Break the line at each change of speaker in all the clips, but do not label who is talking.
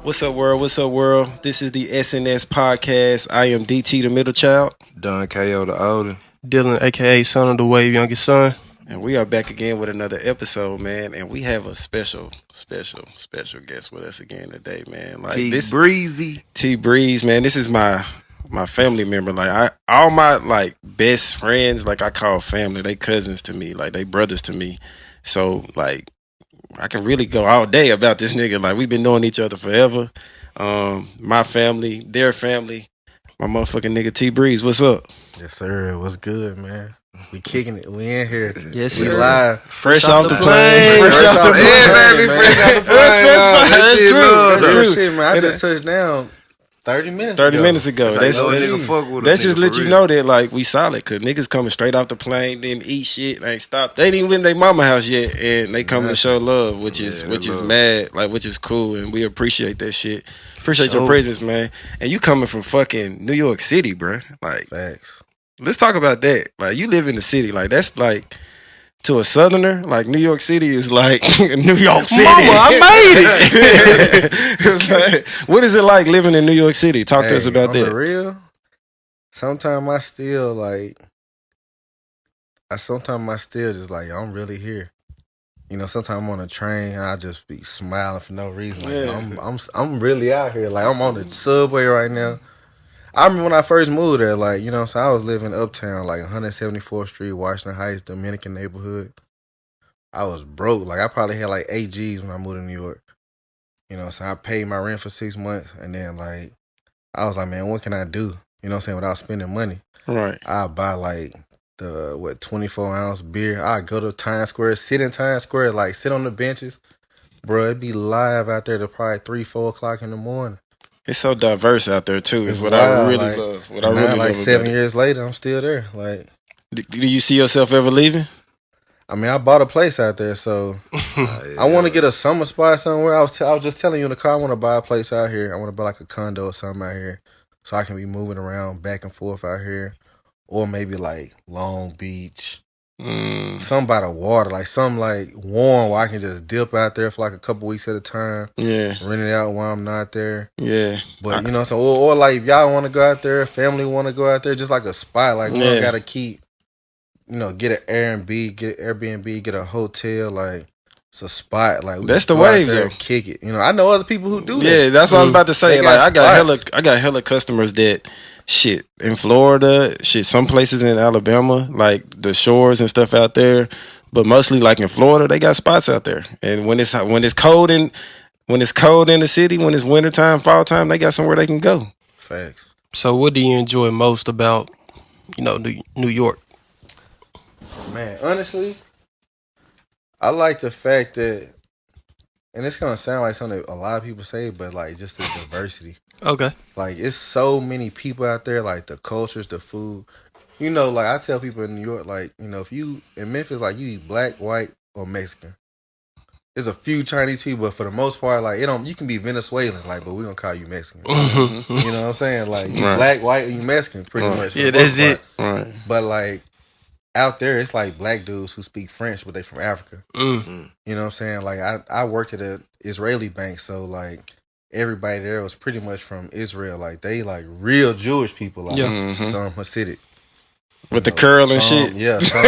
What's up, world? What's up, world? This is the SNS podcast. I am DT, the middle child,
Don KO the older.
Dylan, aka Son of the Wave, youngest son.
and we are back again with another episode, man. And we have a special guest with us again today, man. Like
T
this
Breezy.
T Breeze, man. This is my family member. Like all my like best friends, like I call family. They cousins to me, like they brothers to me. So like I can really go all day about this nigga. Like we've been knowing each other forever. My family, their family, my motherfucking nigga T Breeze. What's up?
Yes, sir. What's good, man? We kicking it. We in here.
Yes,
We
sir.
live.
Fresh off the plane.
Fresh
Fresh
off
off the
the
plane.
plane,
baby,
man.
fresh off the plane.
That's
shit
true.
love,
That's
though.
true.
Real shit, man. I
And
just touched down 30 minutes
30
ago.
minutes ago.
That's
That's,
like, no
that's,
nigga fuck with a
that's
nigga
just
for
let you
real.
know that like we solid, cause niggas coming straight off the plane, didn't eat shit, ain't stopped. They ain't even been to their mama house yet, and they coming to show love, which is
love.
mad, like which is cool, and we appreciate that shit. Appreciate your
Sure.
presence, man. And you coming from fucking New York City, bruh. Like,
Facts.
let's talk about that. Like, you live in the city, like that's like. To a southerner, like New York City is like New York City.
Mama, I made it.
It's like, what is it like living in New York City? Talk to us about
on
that.
the real, sometimes I still like, sometimes I still just like, I'm really here. You know, sometimes I'm on a train and I just be smiling for no reason. Like,
Yeah.
I'm really out here. Like, I'm on the subway right now. I remember when I first moved there, like, you know, so I was living uptown, like 174th Street, Washington Heights, Dominican neighborhood. I was broke. Like, I probably had like 8 G's when I moved to New York. You know, so I paid my rent for 6 months, and then, like, I was like, man, what can I do? You know what I'm saying, without spending money.
Right.
I'll buy, like, 24-ounce beer. I'd go to Times Square, sit in Times Square, like, sit on the benches. Bro, it'd be live out there to probably 3, 4 o'clock in the morning.
It's so diverse out there too. Is
It's
what I
wild,
really
like,
love. What I
And
really
now,
love.
like,
about
7
it.
years later, I'm still there. Like,
Do you see yourself ever leaving?
I mean, I bought a place out there, so I want to get a summer spot somewhere. I was just telling you in the car, I want to buy a place out here. I want to buy like a condo or something out here, so I can be moving around back and forth out here, or maybe like Long Beach, some by the water, like something like warm where I can just dip out there for like a couple weeks at a time,
Yeah.
rent it out while I'm not there.
Yeah.
But you know, so or like if y'all want to go out there, family want to go out there, just like a spot, like we
Yeah.
don't gotta keep. You know, get an Airbnb, get a hotel, like it's a spot. Like we
That's the
go out
wave,
there
though.
and kick it. You know, I know other people who do that.
Yeah, that's what I was about to say.
They
Like
got
I
spots.
got hella customers that shit in Florida, shit some places in Alabama, like the shores and stuff out there. But mostly like in Florida, they got spots out there. And when it's cold in the city, when it's wintertime, fall time, they got somewhere they can go.
Facts.
So, what do you enjoy most about, New York?
Man, honestly, I like the fact that, and it's gonna sound like something that a lot of people say, but like just the diversity.
Okay.
Like it's so many people out there, like the cultures, the food. You know, like I tell people in New York, like, you know, if you in Memphis, like you eat black, white, or Mexican. There's a few Chinese people, but for the most part, like you can be Venezuelan, like, but we gonna call you Mexican. You know what I'm saying? Like you
Right.
black, white, or you Mexican, pretty
Right.
much. for
Yeah,
the most
that's
part.
it.
Right.
But like out there, it's like black dudes who speak French, but they from Africa.
Mm.
You know what I'm saying? Like I worked at an Israeli bank, so like everybody there was pretty much from Israel. Like they like real Jewish people. Like
Yeah.
Mhm.
some Hasidic.
With the
You know,
curl and
some-
shit.
Yeah, some,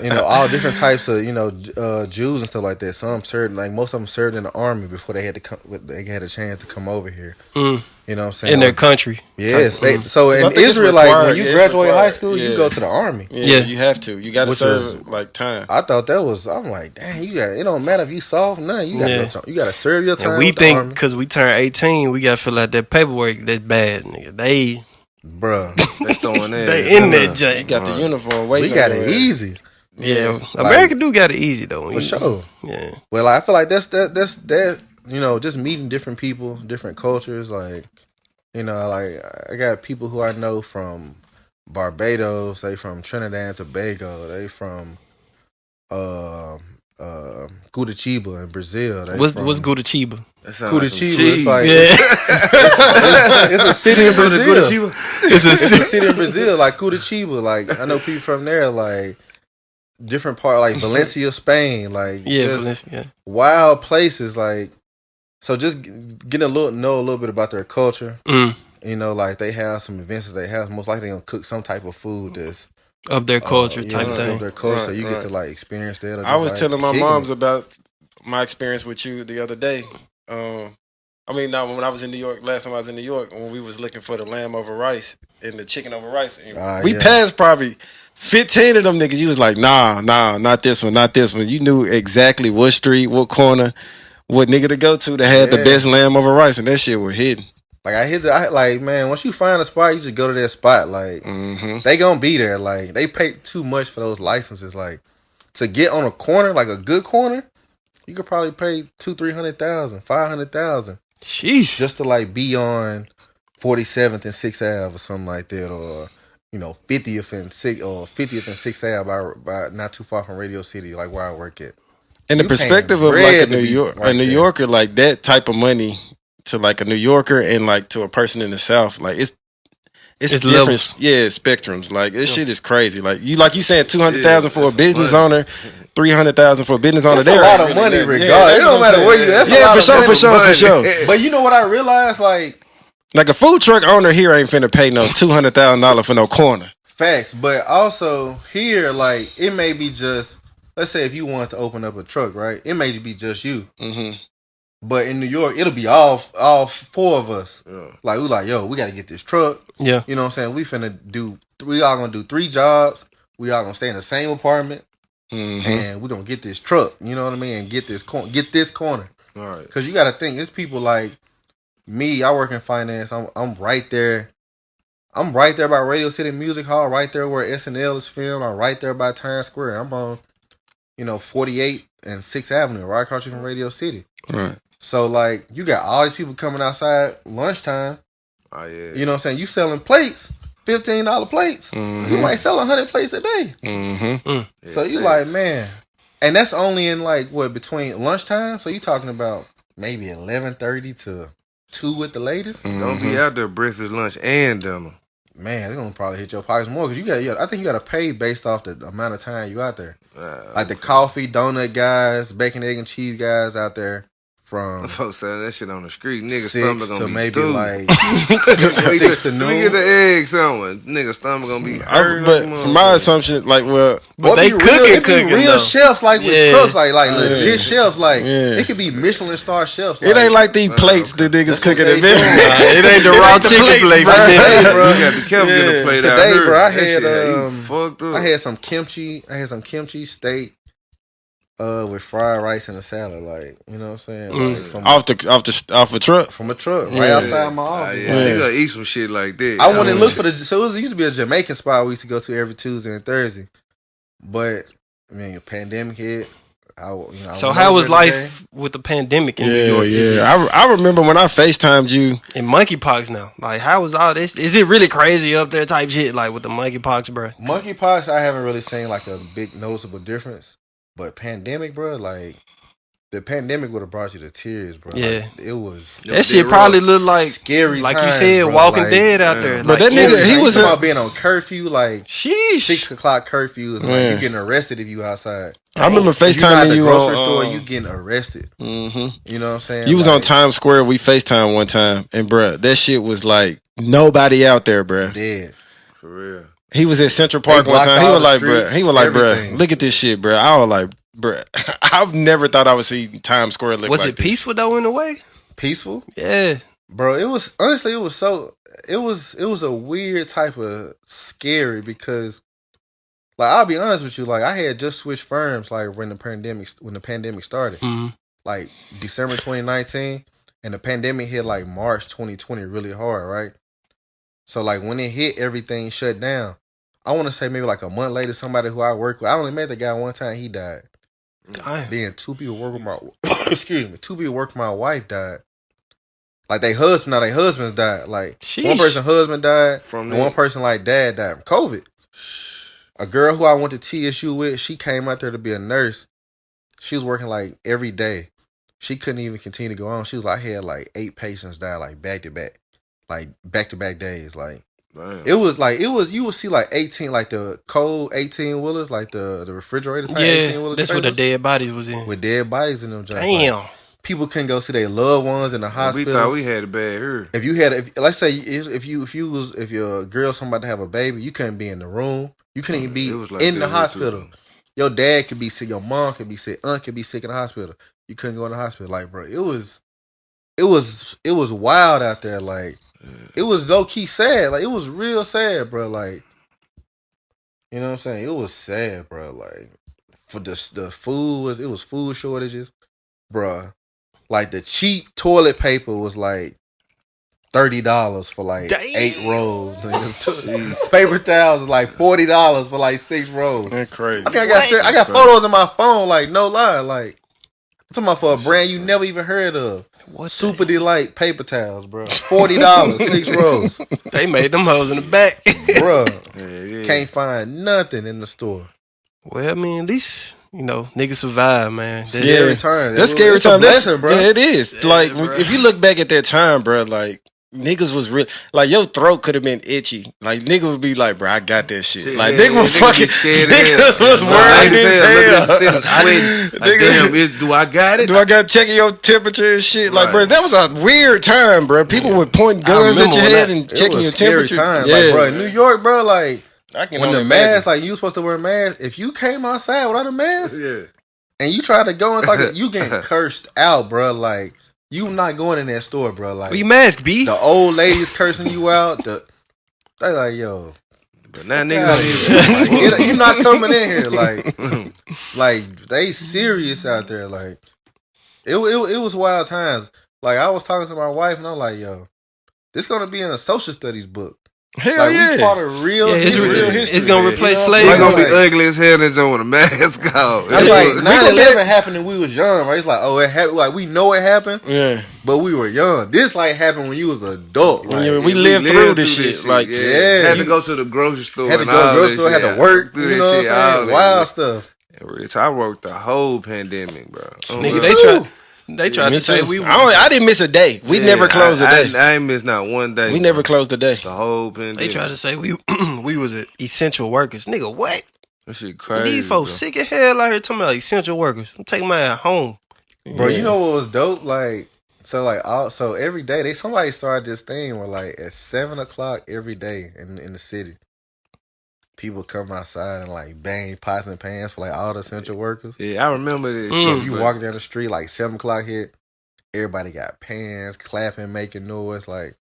you know, all different types of, you know, Jews and stuff like that. Some served, like most of them served in the army before they had to come. They had a chance to come over here.
Mm.
You know what I'm saying?
In their country.
Yes. So
I
in
think it's
Israel, like
required.
when you
Yeah, it's
graduate high
required.
school,
Yeah.
you go to the army.
Yeah,
Yeah.
you have to. You got to
Which
serve
was-
like time.
I thought that was. I'm like, dang, you got. It don't matter if you soft, nothing. You got
Yeah.
you got to serve your time.
And we
with the
think
army.
because we turn 18, we got to fill out that paperwork that's bad, nigga. They
Bruh,
They throwing that.
They in that
You
jank.
got the uniform
we
waiting.
got
on
it
your ass.
easy
Yeah.
Like-
America do got it easy, though.
for sure.
Yeah.
Well, I feel like that's that. You know, just meeting different people, different cultures. Like, you know, like I got people who I know from Barbados. They from Trinidad and Tobago. They from Curitiba in Brazil. They
What's
from
Gudacheba?
That sound
Curitiba.
like some
It's
cheese.
like
Yeah.
it's a city in Brazil.
It's
It's a city in Brazil, like Curitiba. Like I know people from there, like different part, like Valencia, Spain. Like
Yeah,
just
Valencia, yeah.
wild places. Like So just getting know a little bit about their culture.
Mm.
You know, like they have some events that they have. Most likely, they gonna cook some type of food that's
Of their culture
you
type
know,
thing.
of their culture. So
Right,
you get
right.
to like experience that. Or
I
just,
was
like,
telling my
kicking
moms
it.
about my experience with you the other day. I mean, now when I was in New York, last time I was in New York, when we was looking for the lamb over rice and the chicken over rice, and we
yeah.
passed probably 15 of them niggas. You was like, nah, not this one, not this one. You knew exactly what street, what corner, what nigga to go to that had the
Yeah.
best lamb over rice, and that shit was hidden.
Like like man, once you find a spot, you just go to that spot. Like they gonna be there. Like they pay too much for those licenses. Like to get on a corner, like a good corner, you could probably pay $200,000-$300,000, $500,000
Sheesh.
just to like be on 47th and 6th Ave or something like that, or 50th and 6th Ave by not too far from Radio City, like where I work at.
And the
You
perspective
paying
of like a
bread to
New
be
York,
right
a New
there.
Yorker, like that type of money to like a New Yorker and like to a person in the South, like it's
It's
different,
levels.
yeah, spectrums. Like this shit is crazy. Like you saying 200,000 for a
that's
business
money.
owner, 300,000 for a business owner.
That's a
There
lot
ain't
of
really
money,
that- yeah,
regardless.
that's
It
what
don't
I'm
matter
saying.
where you. That's a
Yeah,
lot
for
of
sure,
money.
for sure, for sure.
But you know what I realized? Like
Like a food truck owner here ain't finna pay no $200,000 for no corner.
facts, but also here, like it may be just. Let's say if you wanted to open up a truck, right? It may be just you.
Mm-hmm.
But in New York, it'll be all four of us.
Yeah.
Like we like, yo, we got to get this truck.
Yeah.
You know what I'm saying? We all gonna do 3 jobs. We all gonna stay in the same apartment,
Mm-hmm.
and we gonna get this truck. You know what I mean? And get this corner.
All right.
Because you got to think, it's people like me. I work in finance. I'm right there. I'm right there by Radio City Music Hall, right there where SNL is filmed. I'm right there by Times Square. I'm on, 48 and 6th Avenue, right across from Radio City.
Right.
So, like, you got all these people coming outside lunchtime.
Oh yeah.
You know what I'm saying? You selling plates, $15 plates.
Mm-hmm.
You might sell 100 plates a day.
Mm-hmm.
Yeah,
So you
facts.
like, man. And that's only in, like, what, between lunchtime? So you talking about maybe 11:30 to 2 at the latest?
Don't be out there breakfast, lunch, and dinner.
Man, it's going to probably hit your pockets more because I think you got to pay based off the amount of time you out there. Like the coffee, donut guys, bacon, egg, and cheese guys out there from
Folks selling that shit on the street. Nigga
6
stomach gonna
to
be
maybe
through.
like
Let
6 to
me
noon.
get the egg somewhere. Nigga stomach gonna be hurt.
But from my assumption, like, well,
But
Or
they
be
cooking
real
though.
chefs like with
Yeah.
trucks, like legit chefs. Like
Yeah.
it could be Michelin star chefs.
it ain't like these plates the niggas
That's
cooking
what
at
they
midnight.
do.
It ain't the raw chicken plate.
bro. Hey, bro.
You got to be careful getting a plate out
Today,
here.
bro, I
That
had,
shit had you
um,
fucked up.
I had some kimchi steak with fried rice and a salad. Like, you know what I'm saying? Like
off a truck.
from a truck right
Yeah.
outside my
Ah,
office.
yeah.
Like,
You gotta eat some shit like that.
I went and looked for so it used to be a Jamaican spot we used to go to every Tuesday and Thursday, but I mean, the pandemic hit. I
So
went
how
over
was
every day.
life with the pandemic in New
Yeah,
York?
yeah. I remember when I FaceTimed you.
And monkeypox now. Like, how was all this? Is it really crazy up there type shit? Like with the monkeypox, bro?
Monkeypox, I haven't really seen like a big noticeable difference, but pandemic, bro, like the pandemic would have brought you to tears, bro.
Yeah.
Like, it was
That shit probably look like
scary,
like
times,
you said,
bro.
Walking
Like,
Dead out there.
But
Like,
that nigga, he
you
was
talking
a,
about being on curfew, like
sheesh.
6 o'clock curfews, and like
Yeah.
you getting arrested if you outside.
I remember
If you not at
FaceTiming
the
you
grocery
on.
store, you getting arrested.
Mhm.
You know what I'm saying?
You was
Like,
on Times Square. We FaceTime one time, and bruh, that shit was like nobody out there, bruh.
dead.
For real.
He was at Central Park
They
one
blocked
time. He
all
was
the
like,
streets,
bruh. He was like,
everything.
bruh, look at this shit, bruh. I was like, bruh, I've never thought I would see Times Square look
Was
like
it
this.
peaceful though in a way?
Peaceful,
Yeah.
bro. It was honestly, it was a weird type of scary because, like, I'll be honest with you, like I had just switched firms like when the pandemic started,
hmm
like December 2019, and the pandemic hit like March 2020 really hard, right? So like when it hit, everything shut down. I want to say maybe like a month later, somebody who I work with, I only met the guy one time, he died.
Damn.
Then 2 people work with my 2 people work with my wife died. Like their husbands died. Like
Sheesh.
one person husband died,
From
and one
that?
person like dad died from COVID. A girl who I went to TSU with, she came out there to be a nurse. She was working like every day. She couldn't even continue to go on. She was like, I had like 8 patients die like back to back days. Like
Damn.
it was you would see like 18, like the cold 18 wheelers, like the refrigerator type 18
Yeah.
wheeler
That's what the
trailers
dead bodies was in.
with dead bodies in them. Just
Damn.
like, people couldn't go see their loved ones in the
We
hospital.
thought we had it bad here.
If you had, let's say, if your girl's about to have a baby, you couldn't be in the room. You couldn't even be
It was like
in the
that
hospital.
too.
Your dad could be sick. Your mom could be sick. Aunt could be sick in the hospital. You couldn't go in the hospital. Like, bro, it was wild out there. Like, it was low key sad. Like, it was real sad, bro. Like, you know what I'm saying? It was sad, bro. Like, for the food it was food shortages, bro. Like, the cheap toilet paper was like $30 for like
Damn.
8 rolls. Paper towels is like $40 for like 6 rolls.
That's crazy.
I think I got photos in my phone, like, no lie. Like, I'm talking about for a brand you never even heard of.
What
Super Delight paper towels, bro. $40, 6 rolls.
They made them hoes in the back.
Bro,
Yeah.
can't find nothing in the store.
Well, I mean, at least, you know, niggas survive, man. That's-
Yeah.
Scary time.
That's scary
It's a
time. That's,
blessing, bro.
Yeah, it is.
Yeah,
Like
bro.
if you look back at that time, bro, like niggas was real. Like your throat could have been itchy. Like niggas would be like, bro, I got that shit.
Shit,
Like
yeah,
niggas was
niggas
fucking
be scared as
niggas
hell.
was
Like
worried
I said, look at the
as
city
hell.
sweating. Like,
Niggas-
damn, do I got it?
Do I got to check your temperature and shit? Like,
Right.
bro, that was a weird time, bro. People were pointing guns at
remember
your
when
head
that-
and
It
checking
was
your
scary
temperature.
time.
Yeah,
Like, bro, in New York, bro, like,
I can
when
only
the
imagine.
mask, like, you supposed to wear a mask, if you came outside without a mask
Yeah.
and you try to go in, like, you getting cursed out, bro. Like, you not going in that store, bro. Like,
Where you mask, B?
the old ladies cursing you out. They like, yo,
But now
yeah,
niggas
you not coming in here. Like they serious out there. Like, it was wild times. Like, I was talking to my wife and I'm like, yo, this gonna be in a social studies book.
Hell
Like,
yeah.
we part of real
Yeah, it's,
history.
real history,
it's gonna
man.
replace
You know,
slavery.
They gonna be
Like-
ugly as hell and just with a mask on.
I'm
Yeah.
like,
We
9/11 happened and we was young, right? It's like, oh, it happened. Like, we know it happened,
Yeah.
but we were young. This like happened when you was an adult. Like,
Yeah, we lived through this shit. Like,
Yeah,
had
you-
to go to the grocery store.
had to
and
go to the
all
grocery
that
store, had
shit.
to work.
Do
You
that
know what I'm
shit, all
saying?
that
Wild
shit.
stuff.
Rich, I worked the whole pandemic, bro.
Nigga,
too.
they tried
Me
to say
too.
we.
I didn't miss a day. We never closed a day.
I ain't missed not one day.
We never closed a day.
The whole pandemic.
They tried to say we we was essential workers. Nigga, what?
That shit crazy.
These folks
bro.
sick as hell out here talking about essential workers. I'm taking my ass home.
Bro,
Yeah.
you know what was dope? Like, so every day somebody started this thing where, like, at 7:00 every day in the city, people come outside and like bang pots and pans for like all the essential workers.
Yeah, I remember this.
Mm.
So
shit,
if you
bro.
walk down the street, like 7:00 hit, everybody got pans, clapping, making noise, like.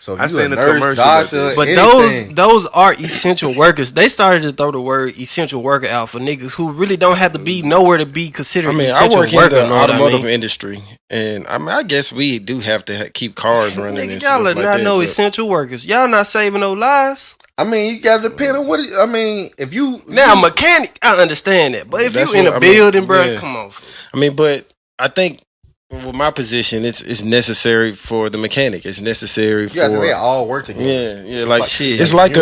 So if
I
you
seen
a
the
nurse,
commercial about
doctor,
this.
But
anything,
those are essential workers. They started to throw the word essential worker out for niggas who really don't have to be nowhere to be considered
I mean, I
essential
work in
worker.
the
know what I
automotive
mean?
industry, and I mean, I guess we do have to keep cars running.
Nigga,
and
y'all
stuff
are
like
not
that,
no
but-
essential workers. Y'all not saving no lives.
I mean, you gotta depend on what. I mean, if you
Now, mechanic, I understand that. But if
That's
you in
what
a
I mean,
building, bro,
yeah.
come on.
I mean, but I think with my position, it's necessary for the mechanic. It's necessary
you got to,
for
they all work together.
yeah, like
shit.
it's like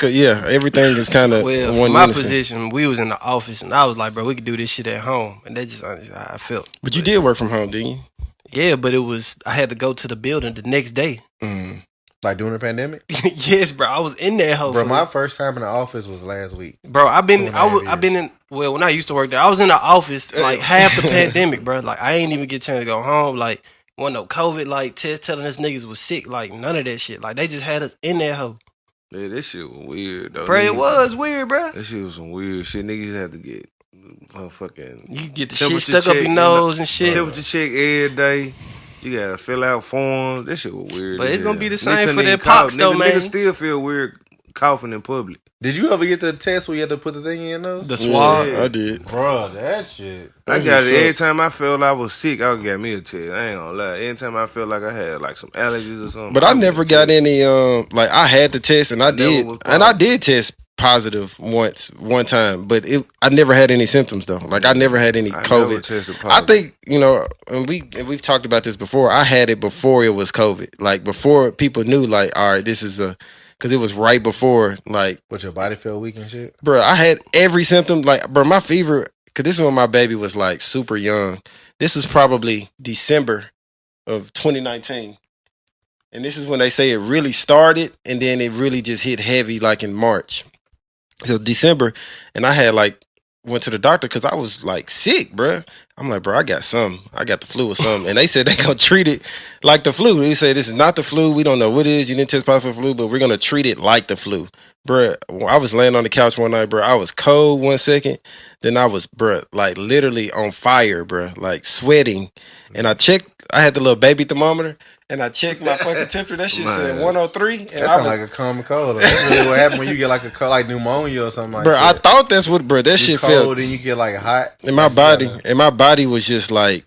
a yeah. Everything is kind of
Well,
one
for my
unison.
position, we was in the office, and I was like, bro, we could do this shit at home. And that's just honestly how I felt.
But you did work from home, didn't you?
Yeah, but it was, I had to go to the building the next day.
Mm.
Like during the pandemic,
Yes, bro, I was in that hole.
bro. My first time in the office was last week.
Bro, I've been
2.5
I've been in when I used to work there, I was in the office like half the pandemic, bro. Like I ain't even get a chance to go home. Like wasn't no COVID like test telling us niggas was sick. Like none of that shit. Like they just had us in that hole.
Yeah, this shit was weird though.
Bro, it
Niggas-
was weird, bro.
That shit was some weird shit. Niggas had to get fucking
You get the shit
temperature
stuck up
check,
your nose and shit.
temperature check every day. You gotta fill out forms. That shit was weird.
But
as
it's gonna
hell.
be the
Niggas
same
couldn't
for
even
that pox,
cough.
though, man.
Niggas still feel weird coughing in public.
Did you ever get the test where you had to put the thing in your nose?
The swab.
Yeah, I did.
Bro, that shit.
I
That's
got
what's
it every
up.
time I felt I was sick. I would get me a test. I ain't gonna lie. Every time I felt like I had like some allergies or something.
But I
would
never
get a
got
test.
any like I had the test and I
Never
did
was
and I
positive.
did test positive one time, but I never had any symptoms though. Like I never had any
I
COVID.
never tested
I
positive.
think and we've talked about this before. I had it before it was COVID, like before people knew, like, all right, this is because it was right before, like,
But your body felt weak and shit.
bro, I had every symptom, like, bro, my fever. Because this is when my baby was like super young. This was probably December of 2019, and this is when they say it really started, and then it really just hit heavy like in March. So December, and I had like went to the doctor because I was like sick, bruh. I'm like, bro, I got the flu or something. And they said they gonna treat it like the flu. They said, this is not the flu. We don't know what it is. You didn't test positive for flu, but we're gonna treat it like the flu. Bruh, I was laying on the couch one night, bruh. I was cold 1 second. Then I was, bruh, like literally on fire, bruh, like sweating. And I had the little baby thermometer. And I checked my fucking temperature. That shit said 103. And
That sounds like a common cold. That's really what happened when you get like a cold, like pneumonia or something like
bro,
that.
I thought that's what, bro. That
You
shit
cold
felt.
and you get like hot.
And my body was just like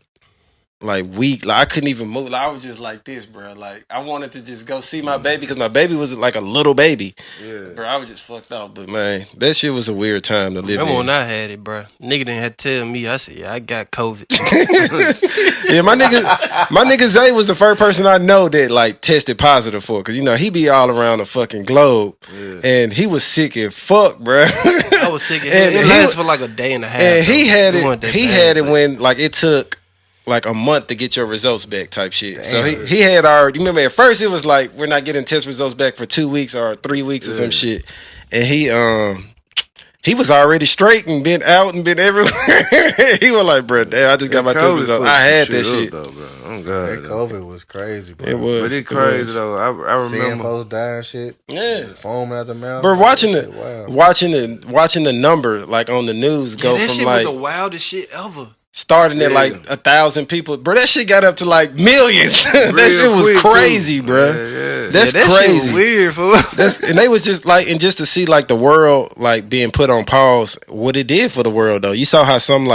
weak. Like I couldn't even move. Like, I was just like this, bro. Like I wanted to just go see my baby because my baby was like a little baby.
Yeah.
Bro, I was just fucked up. But man, that shit was a weird time to live
Remember
in.
when I had it, bro? Nigga didn't have to tell me. I said, yeah, I got COVID.
Yeah, my nigga Zay was the first person I know that like tested positive for, because you know he be all around the fucking globe, and he was sick as fuck, bro.
I was sick.
And
It
he
lasted
was-
for like a day and a half.
And he
though.
had
It wasn't
it.
that
He
bad,
had it
but-
when like it took like a month to get your results back, type shit. So he had already. You remember at first it was like we're not getting test results back for 2 weeks or 3 weeks or some shit, and he was already straight and been out and been everywhere. He was like, bro, damn, I just got my test
COVID
results.
fucked
I had
some
that shit.
up, though, bro. Oh
That
god, though.
COVID was crazy, bro.
It was.
But it crazy though. I
Seeing
remember.
folks die and shit.
Yeah.
Foaming out the mouth.
Bro, watching
That
the
shit, wow.
watching the number like on the news go
that
from
shit
like
was the wildest shit ever.
starting at like 1,000 people, bro. That shit got up to like millions. That
Real
shit was
quick,
crazy,
too.
bro.
Yeah.
That's
that
crazy.
Shit was weird, fool.
And they was just like, and just to see like the world like being put on pause, what it did for the world though. You saw how some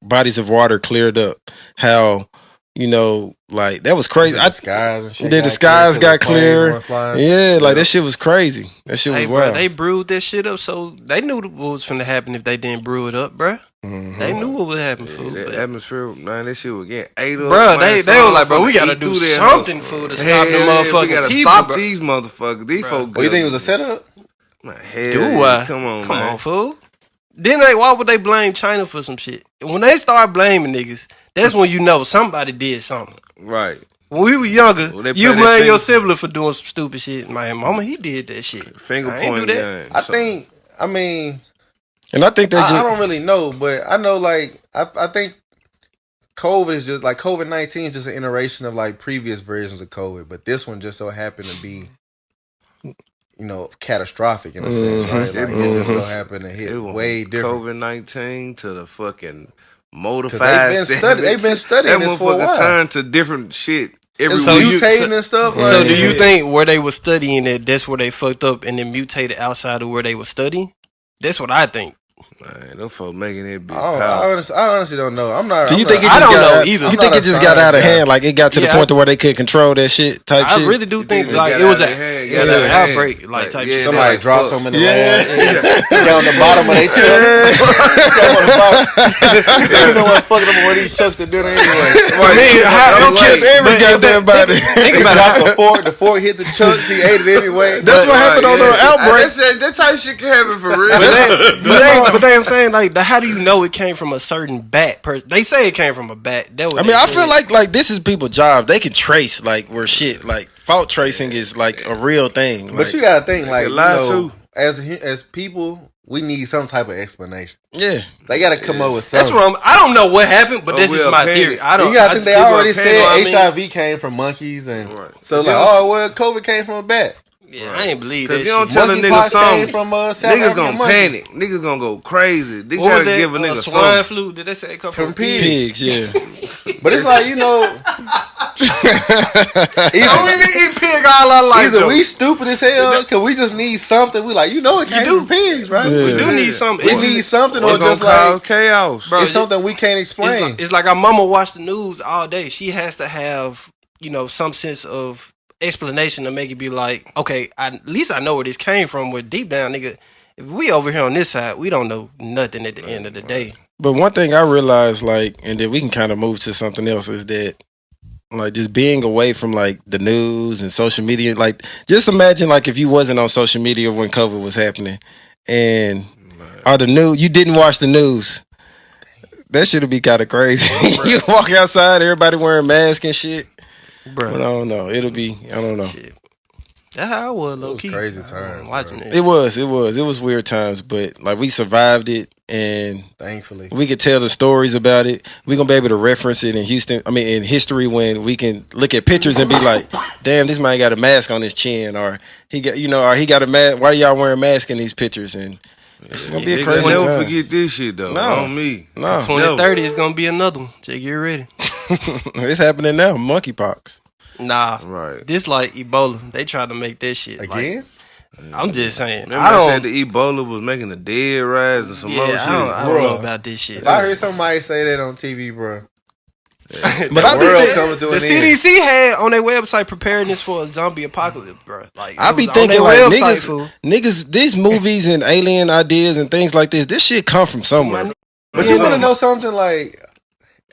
bodies of water cleared up. How, you know, like that was crazy.
The skies and shit.
The skies got clear.
Yeah,
Yeah, like that shit was crazy. That shit was
Hey, bro,
wild.
they brewed that shit up, so they knew what was finna happen if they didn't brew it up, bro.
Mm-hmm.
They knew what would happen, fool.
That
but-
atmosphere, man, that shit was getting ate up.
Bro,
man.
they
Some
were like, bro, we
motherfuckers
gotta
eat
do
through that
something,
hoe.
fool, to
Hell
stop the
yeah,
motherfucking
we gotta
people,
stop
bro.
these motherfuckers. These folks.
Oh, you think it was a setup?
Man, hell
Do
yeah.
I?
Come on,
Come
man.
on, fool. Then why would they blame China for some shit? When they start blaming niggas, that's when you know somebody did something.
Right.
When we were younger,
Well, they
you
play that
blame your
finger-
sibling for doing some stupid shit. My mama, he did that shit.
Finger
I ain't
point
do that.
game.
I think. I mean,
and I think that's
I
just
don't really know, but I know like I think COVID is just like COVID-19 is just an iteration of like previous versions of COVID, but this one just so happened to be, you know, catastrophic in a sense, right? Like it just so happened to hit
It was
way different.
COVID-19 to the fucking motor
'Cause
five.
they've been studying
that
this for a
motherfucker
while.
turned to different shit every
It's
So
week.
you-
mutating and stuff.
So
like,
do you think where they were studying it, that's where they fucked up and then mutated outside of where they were studying? That's what I think.
Man, them folks making it big
I honestly don't know. I'm not.
So you
I'm
think it
not-
just
I don't
got
know
out,
either.
You
I'm
think
not
it
a
just got out of
science guy.
hand? Like it got to the
Yeah,
point to where they could control that shit type
I
shit.
really do think
it
like
got
it was
out
an
of hand,
it was
got
an
out of hand.
outbreak like type
Yeah,
shit.
Somebody
like,
dropped
fuck.
something in the
Yeah.
land. Down the bottom of their chucks. Down on the bottom. So you know what? Fucking them with these chucks to dinner anyway.
Right.
Man, how
That's
they
right.
kept every goddamn body.
Think
He
about
dropped
it.
the fork. The fork hit the chuck. He ate it anyway.
That's what happened on the outbreak.
That type of shit can happen for real.
But they, I'm saying like, how do you know it came from a certain bat person? They say it came from a bat. That was
I mean, I feel like this is people's job. They can trace like where shit like fault tracing is like a real thing.
But
Like,
you gotta think like,
They
you
lie
know,
too.
as people, we need some type of explanation.
yeah,
They gotta come up with
that's
something.
what I don't know what happened, but
Oh,
this is
well,
my
opinion.
theory. I don't.
You gotta
I
think
just
they
feel
already
like
said
I mean,
HIV came from monkeys, and
Right.
so like,
Yeah.
oh well, COVID came from a bat.
Yeah, I ain't believe
Cause
that
you don't
shit.
tell a nigga
Monkeypox
something.
came from South
Niggas
African
gonna
monkeys.
panic. Niggas gonna go crazy. They
What was
gotta
that?
give a nigga
Swine
something.
flu? Did they say it come
From
from
pigs.
pigs. Yeah,
But it's like, you know,
I don't
either,
even eat pig all our life.
either
though.
we stupid as hell because we just need something. We like, you know, it came
do.
from pigs, right?
Yeah.
We do need something.
We
It's
need
just-
something, or
What's gonna
just
cause
like
chaos?
Bro,
it's something we can't explain.
It's like our mama watch the news all day. She has to have, you know, some sense of explanation to make it be like, okay, at least I know where this came from. Where deep down, nigga, if we over here on this side, we don't know nothing at the end of the day.
but one thing I realized, like, and then we can kind of move to something else, is that like just being away from like the news and social media. Like, just imagine like if you wasn't on social media when COVID was happening, and you didn't watch the news. That shit'll be kind of crazy. You walk outside, everybody wearing masks and shit.
Bro,
But I don't know. It'll be, I don't know.
shit. That's how I was, low
was
key.
crazy times,
Watching
bro.
it.
It was weird times, but like we survived it, and
Thankfully.
we could tell the stories about it. We're gonna be able to reference it in Houston. I mean, in history, when we can look at pictures and be like, "Damn, this man got a mask on his chin," or he got, or he got a mask. Why y'all wearing masks in these pictures? And it's gonna be a
Niggas
crazy
will never
time.
forget this shit though.
No.
On me.
No,
2030 is gonna be another one. Just get ready.
it's happening now. Monkeypox.
Nah,
Right.
this like Ebola. They tried to make that shit
Again?
I'm just saying.
Remember I said the Ebola was making the dead rise and some
Yeah,
other shit.
I don't know
Bruh.
about this shit.
If I heard somebody say that on TV, bro,
But
the
I
world
think
coming to
The
an end.
CDC had on their website preparedness for a zombie apocalypse, bro. Like
I
it
be
was on
thinking
their
like
website, fool.
niggas, these movies and alien ideas and things like this shit come from somewhere.
But you want to know something? Like,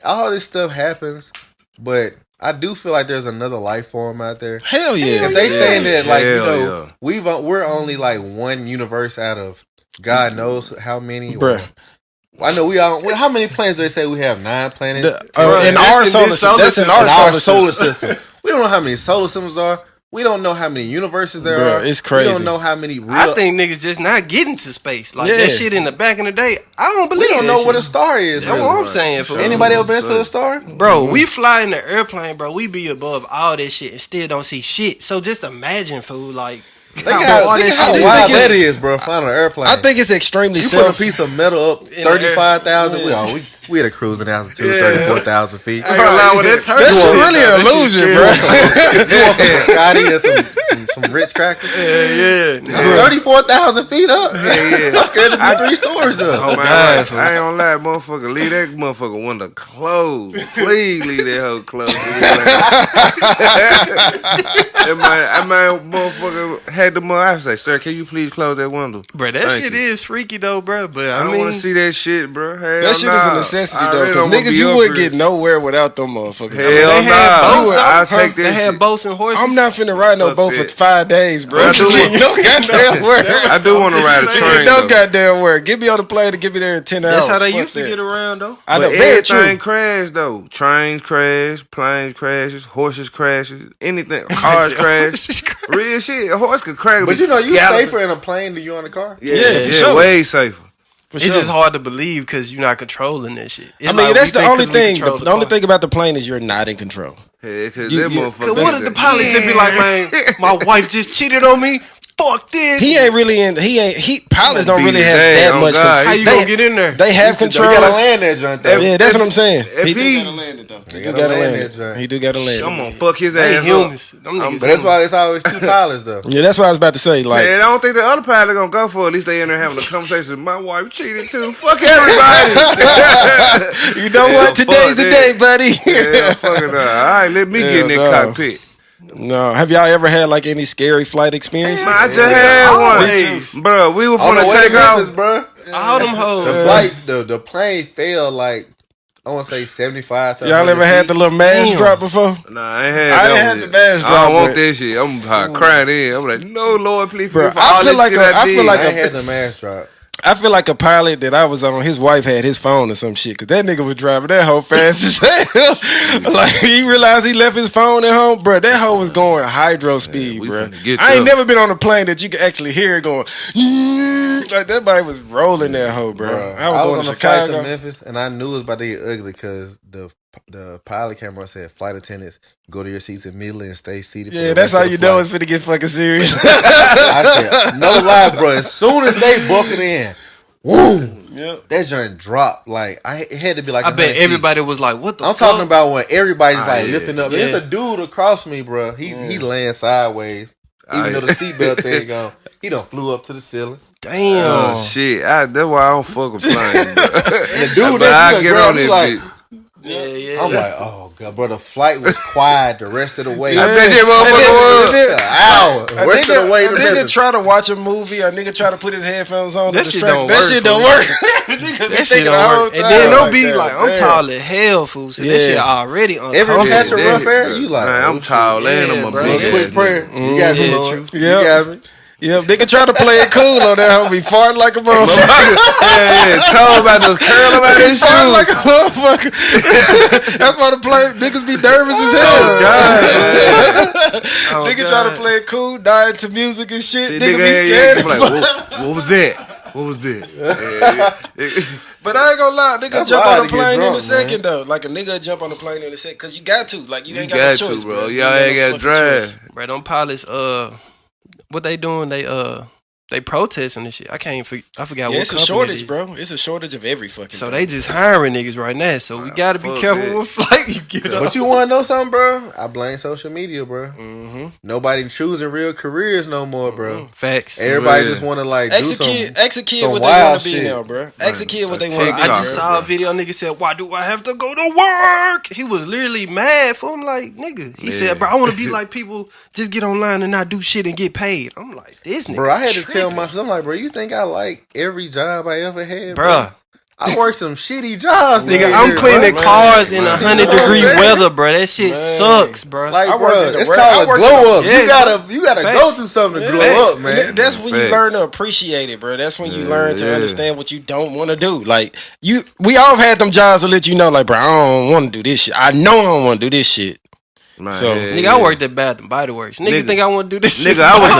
all this stuff happens, but I do feel like there's another life form out there.
Hell yeah.
If they saying that, like,
Hell
we're only like one universe out of God knows how many.
Bruh.
I know we all. How many planets do they say we have? 9 planets.
In
that's
our
in
solar
this
system. That's in
in
our
our
solar
solar
system.
system. We don't know how many solar systems are. We don't know how many universes there
Bruh,
are.
it's crazy.
We don't know how many real.
I think niggas just not getting to space. Like
Yeah.
that shit in the back in the day. I don't believe
we don't
that
know what a
shit.
star is.
That's
Really.
what I'm saying. Fool.
Anybody ever been to a star?
Bro, we fly in the airplane, bro. We be above all that shit and still don't see shit. So just imagine, fool, like
Think how
all that
wild
shit-
I think
that
it's-
is, bro. Flying on an airplane.
I think it's extremely
you put a
self.
piece of metal up
In the air.
35,000. We had a cruising altitude 34,000 feet.
I ain't gonna lie with that turkey.
That shit
shit,
really
though,
an
that shit
illusion,
scary.
bro.
You want some Scotty and some Ritz crackers?
Yeah.
34,000 feet up. I'm scared to be 3 stories up.
Oh man, I ain't gonna lie, motherfucker. Leave that motherfucker window closed. Please leave that hoe closed. That man, motherfucker had the money. I say, sir, can you please close that window?
Bro, that
Thank
shit
you.
is freaky though, bro. But
I
I
don't
mean,
want to see that shit, bro. Hell
That shit is a
nah.
necessity
I
though.
really
'Cause
don't wanna
niggas,
be
you
up
wouldn't
here.
get nowhere without them motherfuckers.
Hell
they had
nah.
boats,
I'll
though.
take
They
that
had
shit.
boats and horses.
I'm not finna ride no
Fuck
boat for
that.
5 days, bro.
I do want-
no goddamn word.
I do want to ride a train.
No
though.
goddamn word. Get me on the plane and get me there in 10 hours.
That's how they
Fuck
used to
that.
get around though.
I know,
But
very
everything
true.
crashed though. Trains crash, planes crashes, horses crashes, anything. Cars crash. Real shit. A horse could crash.
But you know, you
galloping.
safer in a plane than you on a car.
Yeah, for sure.
way safer.
For
It's
sure.
just hard to believe because you're not controlling that shit. It's
I mean,
like
that's
we
the
think
only
'cause we
thing.
control
The only
car.
thing about the plane is you're not in control.
Yeah, cause
You-
that
you-
motherfucker.
Cause what if the pilot just be like, man, my wife just cheated on me? Fuck this.
He ain't really in. Pilots don't
beat
really
his
have
ass,
that
on
much.
God.
How you
they,
gonna get in there?
They have
You
control.
gotta land that joint though.
Yeah, that's what I'm saying.
if
He
he-
do gotta land it though. He
You
do
gotta
gotta
land
land
that
it.
joint.
He do gotta land
I'm
it.
gonna fuck his
They
ass up.
humans. Them niggas
But that's why it's always 2 pilots though.
Yeah, that's what I was about to say. Like,
Man, I don't think the other pilot gonna go for it. At least they in there having a conversation. My wife cheated too. Fuck everybody.
you know
Yeah,
what? Today's
fuck
the
that.
day, buddy.
Yeah, fucking all right, let me get in that
Yeah, no.
cockpit.
No, have y'all ever had like any scary flight experiences?
Man, I just had
Always.
one, bro. We were
On the
finna
way to
take
Memphis,
off.
bro.
all them hoes.
The flight, the plane fell like I want to say 75 to
Y'all
100
ever had
feet.
the little mask
Damn.
drop before?
Nah, I ain't had
I
that
ain't
one
had
yet.
the mask
I
drop,
don't want
but-
that shit. I'm crying in. I'm like, no, Lord, please
Bro,
forgive for
I
all
feel
this
like
shit
a- I
did.
feel like
I ain't had the mask drop.
I feel like a pilot that I was on, his wife had his phone or some shit, because that nigga was driving that hoe fast as hell. Like, he realized he left his phone at home. Bro, that hoe was going hydro speed,
we
bro.
finna get
I ain't
there.
never been on a plane that you could actually hear it going, like that body was rolling that hoe, bro.
Bro,
I was going
on
to
a flight to
Chicago.
Memphis, and I knew it was about to get ugly because the pilot camera said, "Flight attendants, go to your seats immediately and stay seated." For
Yeah,
the
that's
rest
how
of
you
the
know
flight."
it's finna get fucking serious.
I said, "No lie, bro." As soon as they bucking in, woo,
Yep.
that joint dropped. Like it had to be like.
I bet
100 feet.
everybody was like, "What the
I'm
fuck?"
talking about when everybody's like
yeah.
lifting up.
Yeah.
There's a dude across me, bro. He laying sideways, even
yeah.
though the seatbelt thing gone. He done flew up to the ceiling.
Damn.
Oh shit! That's why I don't fuck with planes. bro.
And the dude
But I
that's
get
grab
on
me
it,
like.
bitch.
Yeah.
I'm like, oh god, bro. The flight was quiet the rest of the way.
I bet you
And
motherfucker was.
then-
An hour.
A
Rest of the way
nigga,
to
a nigga
Memphis.
try to watch a movie, a nigga try to put his headphones on.
That
to
shit
distract-
don't
that
work,
shit don't
fool.
work. Nigga be
That
thinking
shit
the
don't
whole
work. And
time
then don't
like
be
that.
like, I'm
Damn.
tall as hell, fool. So that
Yeah.
shit already
Every
uncomfortable.
catch a rough
Yeah,
air,
bro.
you like,
Man,
oh,
I'm tall
shit.
and I'm
Yeah,
a
bro.
big
Little
ass
quick prayer.
nigga.
You got me,
Yeah,
Lord.
true.
You
Yeah.
got me.
Yeah, nigga try to play it cool on that homie, fart like a motherfucker.
Yeah, told about the curl about his
Fart
shoes.
like a motherfucker. That's why the niggas be nervous as hell.
Oh, God,
Oh,
Nigga
God.
try to play it cool, dying to music and shit.
See,
Nigga be
yeah,
scared.
yeah, like, what was that? What was that? Yeah.
But I ain't gonna lie, nigga
That's
jump
wild
on a
to get
plane in
drunk,
a second though. Like a nigga jump on a plane in a second, cause you got to. Like you
You
ain't got,
got
no choice,
to, bro.
You
Y'all ain't got to
choice.
drive.
Bro, them pilots, what they doing? They protesting this shit. I can't. I forgot
Yeah,
what
it's a
company
shortage,
it is.
bro. It's a shortage of every fucking.
So
thing.
they just hiring niggas right now. So we gotta be
fuck
careful
that.
what flight you get on.
But you want to know something, bro? I blame social media, bro.
Mm-hmm.
Nobody choosing real careers no more, bro.
Facts.
Everybody
Yeah.
just want to like
Execute
some
what they
wild
want to be
shit.
now, bro. Execute what they
Bro,
want to
I
be.
just
bro.
saw a video. Nigga said, "Why do I have to go to work?" He was literally mad for him. Like, nigga, he said, "Bro, I want to be like people. Just get online and not do shit and get paid." I'm like, this nigga,
Bro, I had to tell
tripping.
myself, I'm like, bro, you think I like every job I ever had,
Bruh.
I worked some shitty jobs,
Nigga,
nigga.
I'm cleaning
man,
cars in
man.
100-degree
You know what I'm saying?
weather, bro. That shit
Man.
sucks, bro.
Like,
I
bro,
worked in the
it's
I
called a
worked
glow up.
Yeah,
You gotta
Facts.
go through something to glow
Facts.
up, man.
That's when you
Facts.
learn to appreciate it, bro. That's when you learn to
yeah.
understand what you don't want to do. Like we all had them jobs to let you know, like, bro, I don't want to do this shit. I know I don't want to do this shit.
Man,
So,
yeah,
Nigga,
yeah.
I worked at Bath and Body Works. Niggas
Nigga.
think I want to do this shit.
Nigga, I was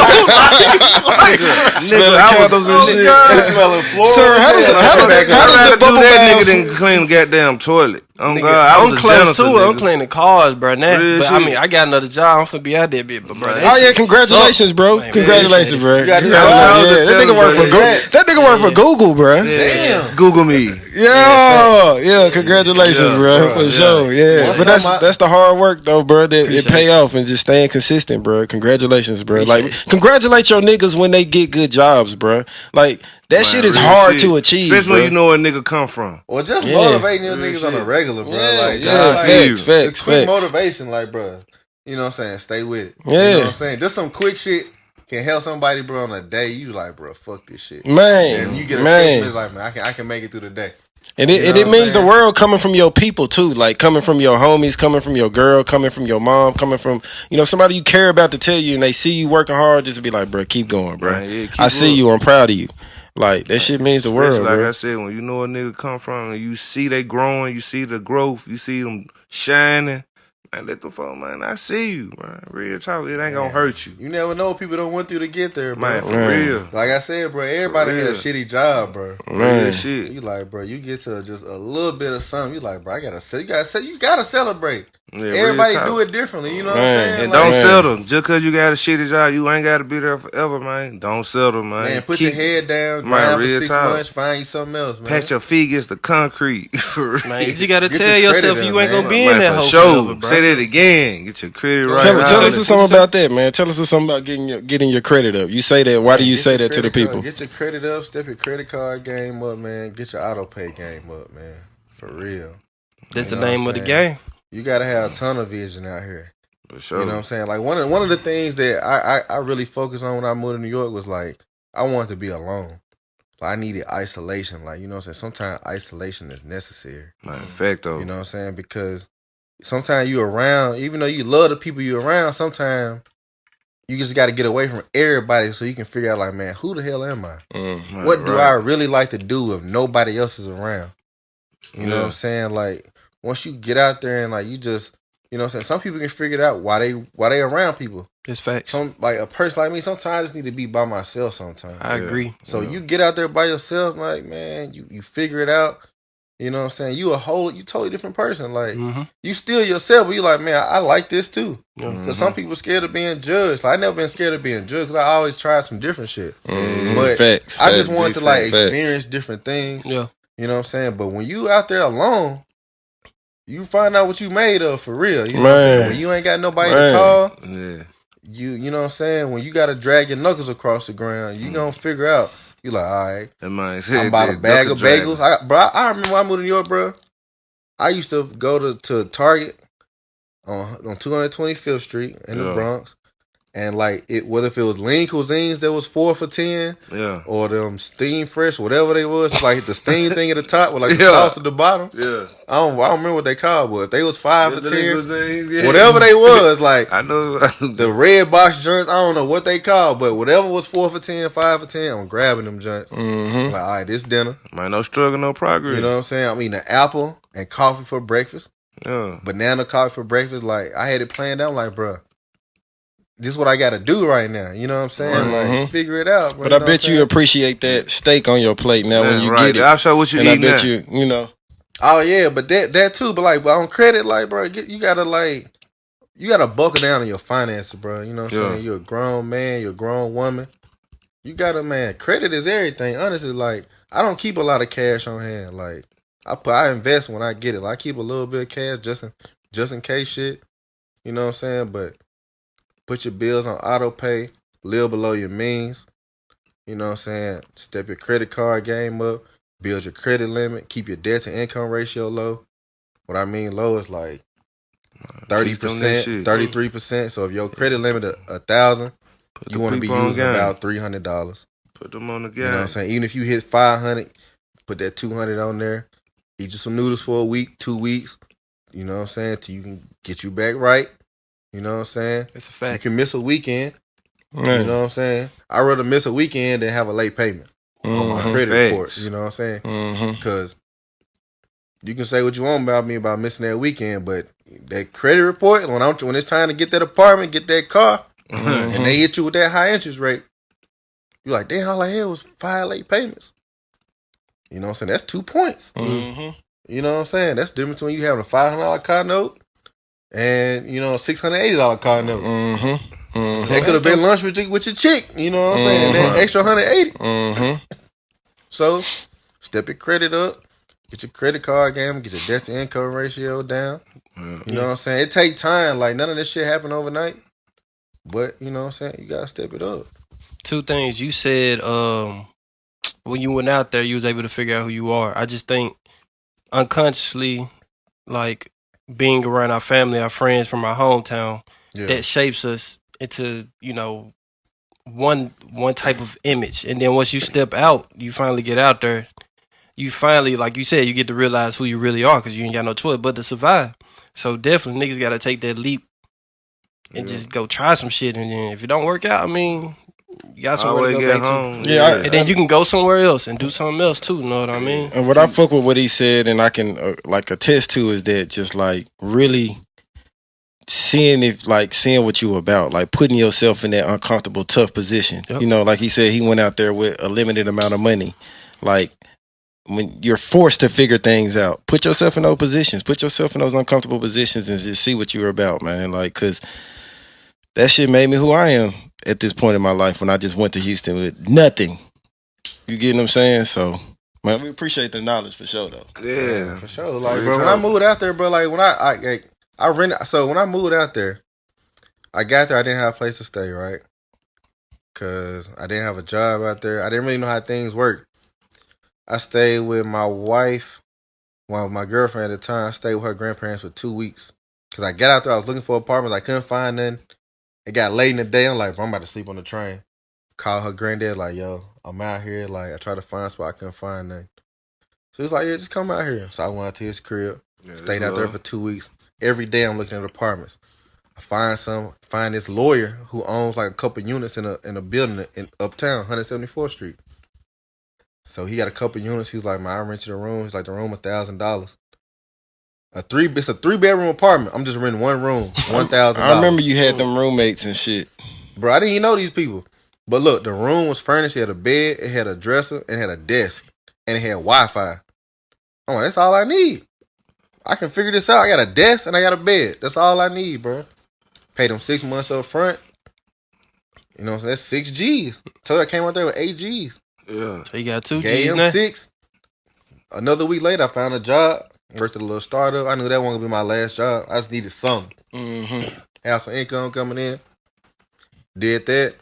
Smelling
I was-
candles and
oh,
shit.
God.
Smelling flowers.
Sir, how does
I'd rather
the bubble
do that
bath?
nigga than clean the goddamn toilet. Oh
Nigga,
God, I
I'm
was a
close
janitor,
to it. I'm
nigga.
cleaning cars, bro. Now,
Real
but I
shit.
mean, I got another job. I'm finna be out there, bit. But bro, that
Oh yeah,
shit
congratulations,
suck.
bro.
Man,
Congratulations, bro.
You got your
Yeah,
job?
yeah. That nigga work for Google.
Congrats.
That nigga work for Google, bro.
Yeah.
Damn.
Google me.
Yeah, congratulations,
Yeah,
bro,
bro,
for
yeah.
sure. Yeah,
Once
but
I'm-
that's the hard work though, bro. That it
Appreciate
pay off and just staying consistent, bro. Congratulations, bro.
Appreciate
Like, congratulate your niggas when they get good jobs, bro. Like that
Man,
shit is
real
hard
shit.
to achieve,
Especially
bro.
when you know where a nigga come from.
Or just
Yeah.
motivating your
Real
niggas on a
shit.
regular, bro.
Yeah,
Like,
yeah,
like,
facts,
it's quick
facts.
motivation, like, bro. You know what I'm saying? Stay with it. You
Yeah.
know what I'm saying? Just some quick shit can help somebody, bro, on a day. You like, bro, fuck this shit.
Man,
And you get a text
man.
message like, man, I can make it through the day.
And
You
it,
know
and
what
it
I'm
means the
saying?
world coming from your people too, like coming from your homies, coming from your girl, coming from your mom, coming from somebody you care about to tell you, and they see you working hard, just to be like, bro, keep going, bro.
Man, yeah, keep
I see
up.
you, I'm proud of you. Like that shit means the
Especially
world,
like
bro.
I said, when you know a nigga come from and you see they growing, you see the growth, you see them shining. Man, let the fuck, man. I see you, man. Real talk, it ain't gonna hurt you,
You never know what people don't went through to get there, bro.
man. For
Man.
real,
Like I said, bro, everybody
For
had a
real.
shitty job, bro.
Man.
real shit.
You like, bro, you get to just a little bit of something. You like, bro, you gotta celebrate.
Yeah, real
Everybody
talk.
do it differently. You know what
Man.
I'm saying?
And
Like,
don't
Man.
settle. Just cause you got a shitty job, you ain't gotta be there forever, man. Don't settle, man.
man, put
Keep-
your head down,
Man,
grind for
real
6
talk.
months, find you something else, man.
Pat your feet against the concrete. For real.
Man, you gotta
Get
tell
your
yourself
credit
you
up,
ain't gonna
man.
be in that
for
hole
sure.
forever, bro.
Say that again. Get your credit right.
Tell
Holla.
us something about that, man. Tell us something about getting your credit up. You say that. Why do you
Get
say
your
that to the
credit
people?
card- Get your credit up, step your credit card game up, man. Get your auto pay game up, man. For real.
That's
You
the
know
name
what
of
I'm
the
saying?
game.
You gotta have a ton of vision out here.
For sure.
You know what I'm saying? Like one of the things that I really focused on when I moved to New York was like I wanted to be alone. Like I needed isolation. Like, you know what I'm saying? Sometimes isolation is necessary.
Man, fact though.
You know what I'm saying? Because sometimes you around, even though you love the people you around, sometimes you just got to get away from everybody so you can figure out like, man, who the hell am I?
Man,
What do
right.
I really like to do if nobody else is around? You know
Yeah.
what I'm saying? Like once you get out there and like you just, you know what I'm saying? Some people can figure it out why they around people.
It's facts.
Some like a person like me, sometimes I just need to be by myself sometimes.
I
Yeah.
agree.
So you get out there by yourself, like, man, you figure it out. You know what I'm saying? You totally different person. Like
Mm-hmm.
you still yourself, but you like, man, I like this too.
Yeah.
Because some people scared of being judged. Like I never been scared of being judged because I always tried some different shit.
Mhm.
But
Facts.
I just
Facts.
wanted to
Big
like
facts.
experience different things.
Yeah.
You know what I'm saying? But when you out there alone, you find out what you made of for real. You know what I'm
Man.
saying? When you ain't got nobody
Man.
to call,
Yeah.
you know what I'm saying? When you gotta drag your knuckles across the ground, you gonna figure out. You like, all right,
That man
I'm
said
about a
that
bag
knuckle
of
dragon.
bagels. I remember when I moved to New York, bro. I used to go to Target on 225th Street in the
Yeah.
Bronx. And like whether if it was lean cuisines that was 4 for $10,
Yeah.
or them steam fresh, whatever they was, like the steam thing at the top with like the
Yeah.
sauce at the bottom.
Yeah.
I don't remember what they called, but if they was 5 for
The
10,
limousines, yeah.
whatever they was, like
I know.
the red box joints, I don't know what they called, but whatever was 4 for 10, 5 for 10, I'm grabbing them joints.
Mm-hmm.
Like, all right, this dinner.
Man, no struggle, no progress.
You know what I'm saying? I'm eating an apple and coffee for breakfast,
Yeah.
banana coffee for breakfast. Like, I had it planned out. Like, bruh, this is what I got to do right now. You know what I'm saying?
Mhm.
Like, figure it out. Bro.
But I
know what
bet
I'm
you
saying?
appreciate that steak on your plate now when
Yeah,
you
right.
get it.
I'll show what you
And I
eating
bet
now.
you know.
Oh yeah, but that too. But like, on credit, like, bro, you gotta buckle down on your finances, bro. You know what I'm
Yeah.
saying? You're a grown man, you're a grown woman. You gotta, man. Credit is everything. Honestly, like, I don't keep a lot of cash on hand. Like, I invest when I get it. Like, I keep a little bit of cash just in case shit. You know what I'm saying? But put your bills on auto pay. Live below your means. You know what I'm saying? Step your credit card game up. Build your credit limit. Keep your debt to income ratio low. What I mean low is like
Teach them that
30%,
shit.
33%. So if your credit limit is $1,000,
Put
you
the
want to be
people on
using
game.
about $300.
Put them on the game.
You know what I'm saying? Even if you hit 500, put that 200 on there. Eat you some noodles for a week, 2 weeks. You know what I'm saying? Till you can get you back right. You know what I'm saying?
It's a
You
fact.
can miss a weekend.
Man.
You know what I'm saying? I'd rather miss a weekend than have a late payment on my
Mhm.
credit
Facts.
report. You know what I'm saying?
Mhm.
Because you can say what you want about me about missing that weekend, but that credit report, when it's time to get that apartment, get that car, and they hit you with that high interest rate, you're like, damn, all I had was 5 late payments. You know what I'm saying? That's 2 points.
Mhm.
You know what I'm saying? That's the difference between you having a $500 car note and, you know, a $680 car note.
Mhm. Mhm.
That could have been lunch with your chick. You know what I'm saying? That extra 180.
Mhm.
So, step your credit up. Get your credit card game. Get your debt to income ratio down. You know what I'm saying? It take time. Like, none of this shit happen overnight. But, you know what I'm saying? You got to step it up.
Two things you said. When you went out there, you was able to figure out who you are. I just think unconsciously, like being around our family, our friends from our hometown,
Yeah.
that shapes us into, you know, one type of image. And then once you step out, you finally get out there. You finally, like you said, you get to realize who you really are because you ain't got no choice but to survive. So definitely, niggas got to take that leap and just go try some shit. And then if it don't work out, I mean, you got somewhere
Always
to go
get
back
home.
to.
Yeah,
And then you can go somewhere else and do something else too. You know what I mean?
And what I fuck with what he said, and I can like attest to, is that just like really seeing what you about, like putting yourself in that uncomfortable, tough position.
Yep.
You know, like he said, he went out there with a limited amount of money. Like when you're forced to figure things out, put yourself in those positions, put yourself in those uncomfortable positions, and just see what you're about, man. Like, cause that shit made me who I am at this point in my life when I just went to Houston with nothing. You get what I'm saying? So, man, we appreciate the knowledge for sure, though.
Yeah.
For sure. Like,
Real
bro, when I
talk.
moved out there, bro, like, when I rented, so when I moved out there, I got there, I didn't have a place to stay, right? Because I didn't have a job out there. I didn't really know how things work. I stayed with my wife, well, my girlfriend at the time. I stayed with her grandparents for 2 weeks. Because I got out there, I was looking for apartments. I couldn't find none. It got late in the day. I'm like, bro, I'm about to sleep on the train. Call her granddad, like, yo, I'm out here. Like, I tried to find a spot, I couldn't find none. So he was like, yeah, just come out here. So I went out to his crib.
Yeah,
Stayed
that's
out there
love.
for 2 weeks. Every day I'm looking at apartments. I find this lawyer who owns like a couple units in a building in uptown, 174th Street. So he got a couple units. He's like, man, I rented a room. He's like, the room $1,000. It's a 3-bedroom apartment. I'm just renting one room, $1,000.
I remember you had them roommates and shit.
Bro, I didn't even know these people. But look, the room was furnished. It had a bed, it had a dresser, it had a desk, and it had Wi-Fi. I'm like, that's all I need. I can figure this out. I got a desk and I got a bed. That's all I need, bro. Paid them 6 months up front. You know what I'm saying? That's 6 G's. Told you I came out there with 8 G's.
Yeah.
So you got 2
Gave
G's
him
now.
6. Another week later, I found a job. Worked at a little startup. I knew that wasn't going to be my last job. I just needed something.
Mm-hmm.
Have some income coming in. Did that.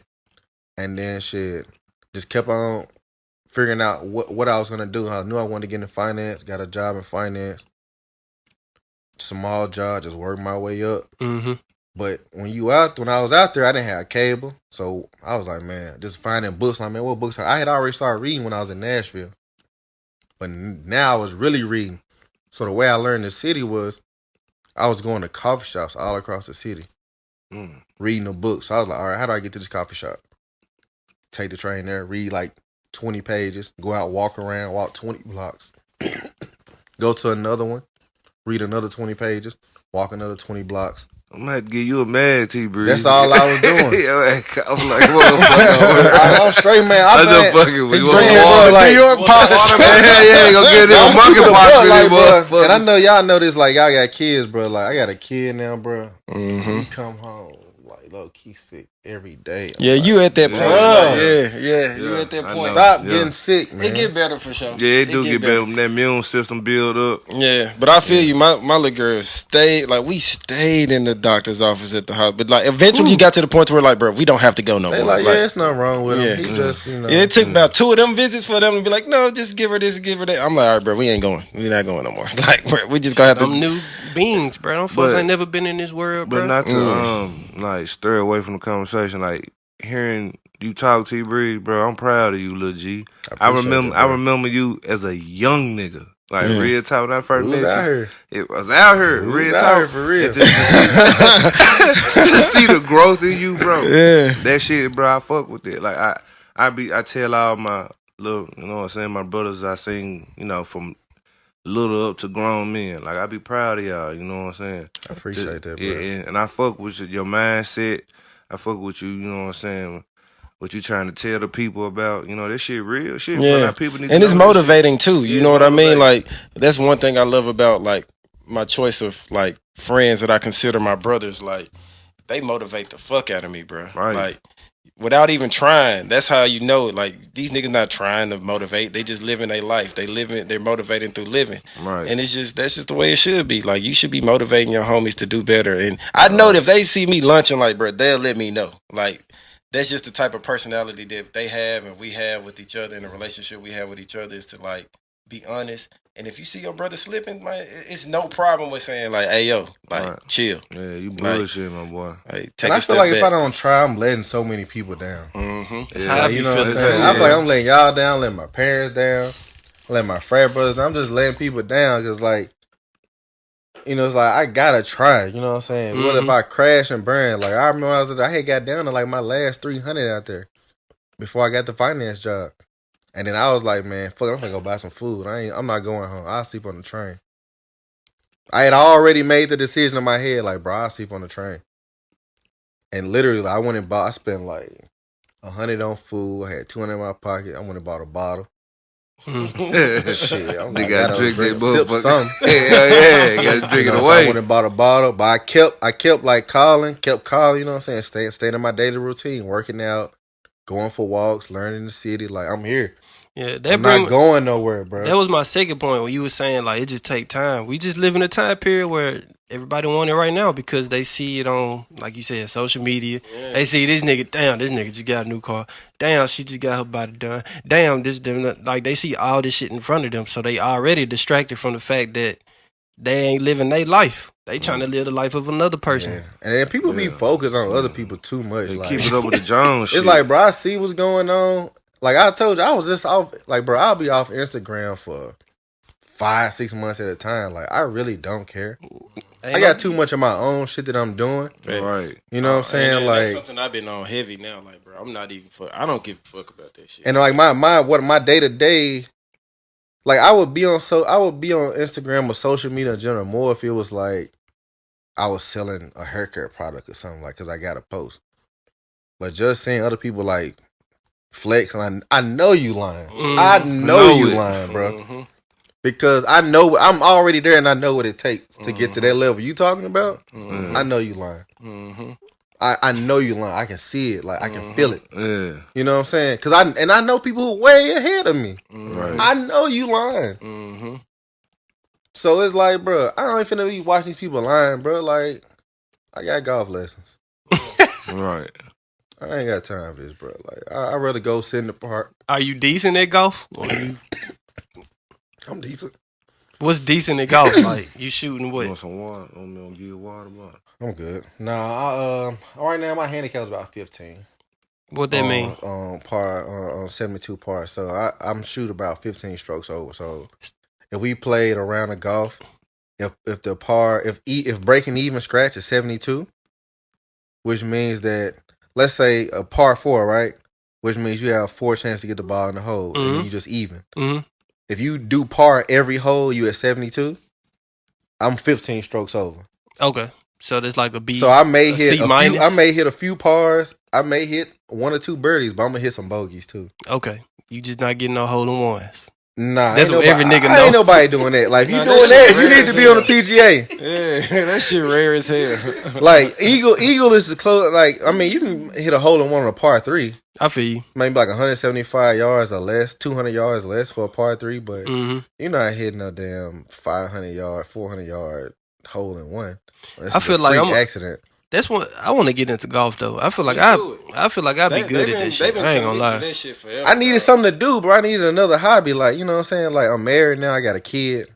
And then shit. Just kept on figuring out what I was going to do. I knew I wanted to get into finance. Got a job in finance. Small job. Just worked my way up.
Mm-hmm.
But when I was out there, I didn't have cable, so I was like, man, just finding books. Like, man, what books? I had already started reading when I was in Nashville, but now I was really reading. So the way I learned the city was, I was going to coffee shops all across the city, reading the books. So I was like, all right, how do I get to this coffee shop? Take the train there, read like 20 pages, go out, walk around, walk 20 blocks, go to another one, read another 20 pages, walk another 20 blocks.
I'm gonna have to give you a mad T-Breeze.
That's all I was doing.
I'm like, motherfucker.
I'm straight, man.
I just fucking with you.
New York pops.
Yeah, gonna get them monkey pox
like,
in
bro.
motherfucker.
And I know y'all know this, like, y'all got kids, bro. Like, I got a kid now, bro. He come home, like, low key sick every day.
Yeah,
like,
you at that point.
Yeah.
You at that
I
point.
know.
Stop getting sick, man.
It get better for sure.
Yeah, it do get better when that immune system build up.
Yeah, but I feel you. My little girl stayed, like, we stayed in the doctor's office at the hospital. But, like, eventually you got to the point where, like, bro, we don't have to go no
They
more.
like, yeah, it's nothing wrong with him. He just, you know.
Yeah, it took about 2 of them visits for them to be like, no, just give her this, give her that. I'm like, all right, bro, we ain't going. We not going no more. Like, bro, we just gonna have to.
Them new beings, bro. Them folks ain't never been in this world, bro.
But not to like stir away from the conversation, like hearing you talk T-Breeze, bro. I'm proud of you, Lil G. I remember you as a young nigga. Like real talk, when I first met you, it was out here, real talk,
for real.
To see the growth in you, bro.
Yeah.
That shit, bro. I fuck with it. Like I tell all my little, you know what I'm saying, my brothers I sing, you know, from little up to grown men. Like I be proud of y'all. You know what I'm saying.
I appreciate that, bro.
Yeah, and I fuck with your mindset. I fuck with you. You know what I'm saying. What you trying to tell the people about, you know, that shit real shit.
Yeah,
bro. People need to
and it's
know that
motivating too. You
It's
know what I mean?
motivating.
Like that's one thing I love about like my choice of like friends that I consider my brothers. Like they motivate the fuck out of me, bro.
Right.
Like without even trying. That's how you know. Like these niggas not trying to motivate. They just living their life. They're motivating through living.
Right.
And that's just the way it should be. Like you should be motivating your homies to do better. And I know that if they see me lunching, like bro, they'll let me know. Like. That's just the type of personality that they have and we have with each other, and the relationship we have with each other is to like be honest. And if you see your brother slipping, man, it's no problem with saying like, "Hey, yo, like chill."
Yeah, you bullshit, my boy.
Like, take
And
a
I feel
step
like
back.
if I don't try, I'm letting so many people down.
That's how I be
You know what I'm
feeling
saying?
too.
I feel like I'm letting y'all down, letting my parents down, letting my frat brothers down. I'm just letting people down because, like, you know, it's like I gotta try. You know what I'm saying? What if I crash and burn? Like I remember when I was I had got down to like my last 300 out there before I got the finance job, and then I was like, man, fuck, I'm gonna go buy some food. I'm not going home. I'll sleep on the train. I had already made the decision in my head, like, bro, I'll sleep on the train. And literally, like, I went and bought. I spent like 100 on food. I had 200 in my pocket. I went and bought a bottle. Shit, I'm
They
like,
gotta drink that
sip
motherfucker.
something.
Yeah, gotta drink it
So
away.
I went and bought a bottle, but I kept like kept calling, you know what I'm saying? Staying in my daily routine, working out, going for walks, learning the city. Like I'm here.
Yeah,
I'm not going nowhere, bro.
That was my second point when you were saying like it just take time. We just live in a time period where everybody want it right now because they see it on, like you said, social media. Yeah. They see this nigga just got a new car. Damn, she just got her body done. Damn, like they see all this shit in front of them, so they already distracted from the fact that they ain't living their life. They trying to live the life of another person.
Yeah. And then people be focused on other people too much.
They
like,
keep it up with the Jones shit.
It's like, bro, I see what's going on. Like I told you, I was just off. Like, bro, I'll be off Instagram for 5-6 months at a time. Like, I really don't care. I got too much of my own shit that I'm doing.
Right.
You know what I'm saying?
And
like
that's something I've been on heavy now. Like, bro, I'm not even. I don't give a fuck about that shit.
And like my day to day, like I would be on Instagram or social media in general more if it was like I was selling a hair care product or something, like, because I got a post. But just seeing other people like flex, and I know you lying. I know you lying, bro. Because I know I'm already there, and I know what it takes to get to that level you talking about. I know you lying. I know you lying. I can see it. Like I can feel it.
Yeah.
You know what I'm saying? Because I know people who way ahead of me.
Right.
I know you lying. So it's like, bro, I don't even finna be watching these people lying, bro. Like, I got golf lessons.
Right.
I ain't got time for this, bro. Like, I'd rather go sit in the park.
Are you decent at golf? Or you...
I'm decent.
What's decent at golf? Like you shooting
You
what?
want some water? I'm gonna give you a water bottle.
I'm good. Nah, right now my handicap's about 15.
What that mean?
On 72 par. So I'm shoot about 15 strokes over. So if we played a round of golf, if the par if breaking even scratch is 72, which means that let's say a par 4, right? Which means you have 4 chances to get the ball in the hole, and then you just even.
Mm-hmm.
If you do par every hole, you at 72. I'm 15 strokes over.
Okay, so there's like a B.
So I may hit
C minus?
I may hit a few pars. I may hit 1 or 2 birdies, but I'm gonna hit some bogeys too.
Okay, you just not getting no hole in ones.
Nah,
That's what every nigga
I
know.
ain't nobody doing that. Like if you
Nah,
doing
that shit
that, you need to be on the PGA.
Yeah, that shit rare as hell.
Like Eagle is the close. Like I mean, you can hit a hole in one on a par 3,
I feel you.
maybe like 175 yards or less, 200 yards less for a par 3, but
Mm-hmm.
you're not hitting a damn 500 yard, 400 yard hole in one. It's
I feel
a
like
freak
I'm
accident.
That's what I want to get into golf though. I feel like I feel like I'd be good at this shit. I ain't gonna lie.
That shit forever,
I needed something to do, bro. I needed another hobby. Like, you know what I'm saying? Like, I'm married now. I got a kid.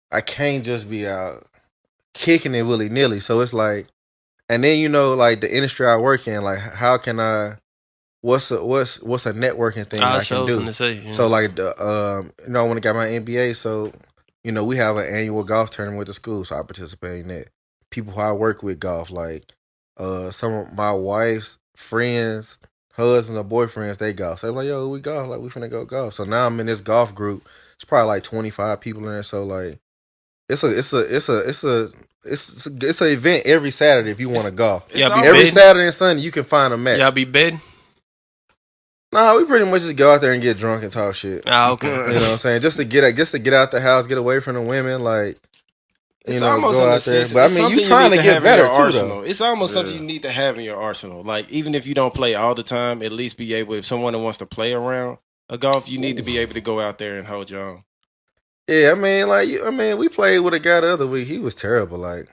I can't just be out kicking it willy nilly. So it's like, and then you know, like the industry I work in, like, how can I? What's a networking thing I can do? So like you know, I want to get my MBA. So you know, we have an annual golf tournament with the school, so I participate in that. People who I work with golf, like some of my wife's friends, husbands or boyfriends, they golf. So I'm like, yo, we golf, like we finna go golf. So now I'm in this golf group. It's probably like 25 people in there. So like, it's an event every Saturday if you want to golf. Every Saturday and Sunday you can find a match.
Y'all be betting?
Nah, we pretty much just go out there and get drunk and talk shit.
Ah, okay.
You know what I'm saying? Just to get out the house, get away from the women, like.
It's
go
almost
out there. But I mean, you trying to get better too, though.
It's almost something you need to have in your arsenal. Like, even if you don't play all the time, at least be able, if someone wants to play around a golf, you need to be able to go out there and hold your own.
Yeah, I mean, we played with a guy the other week. He was terrible. Like,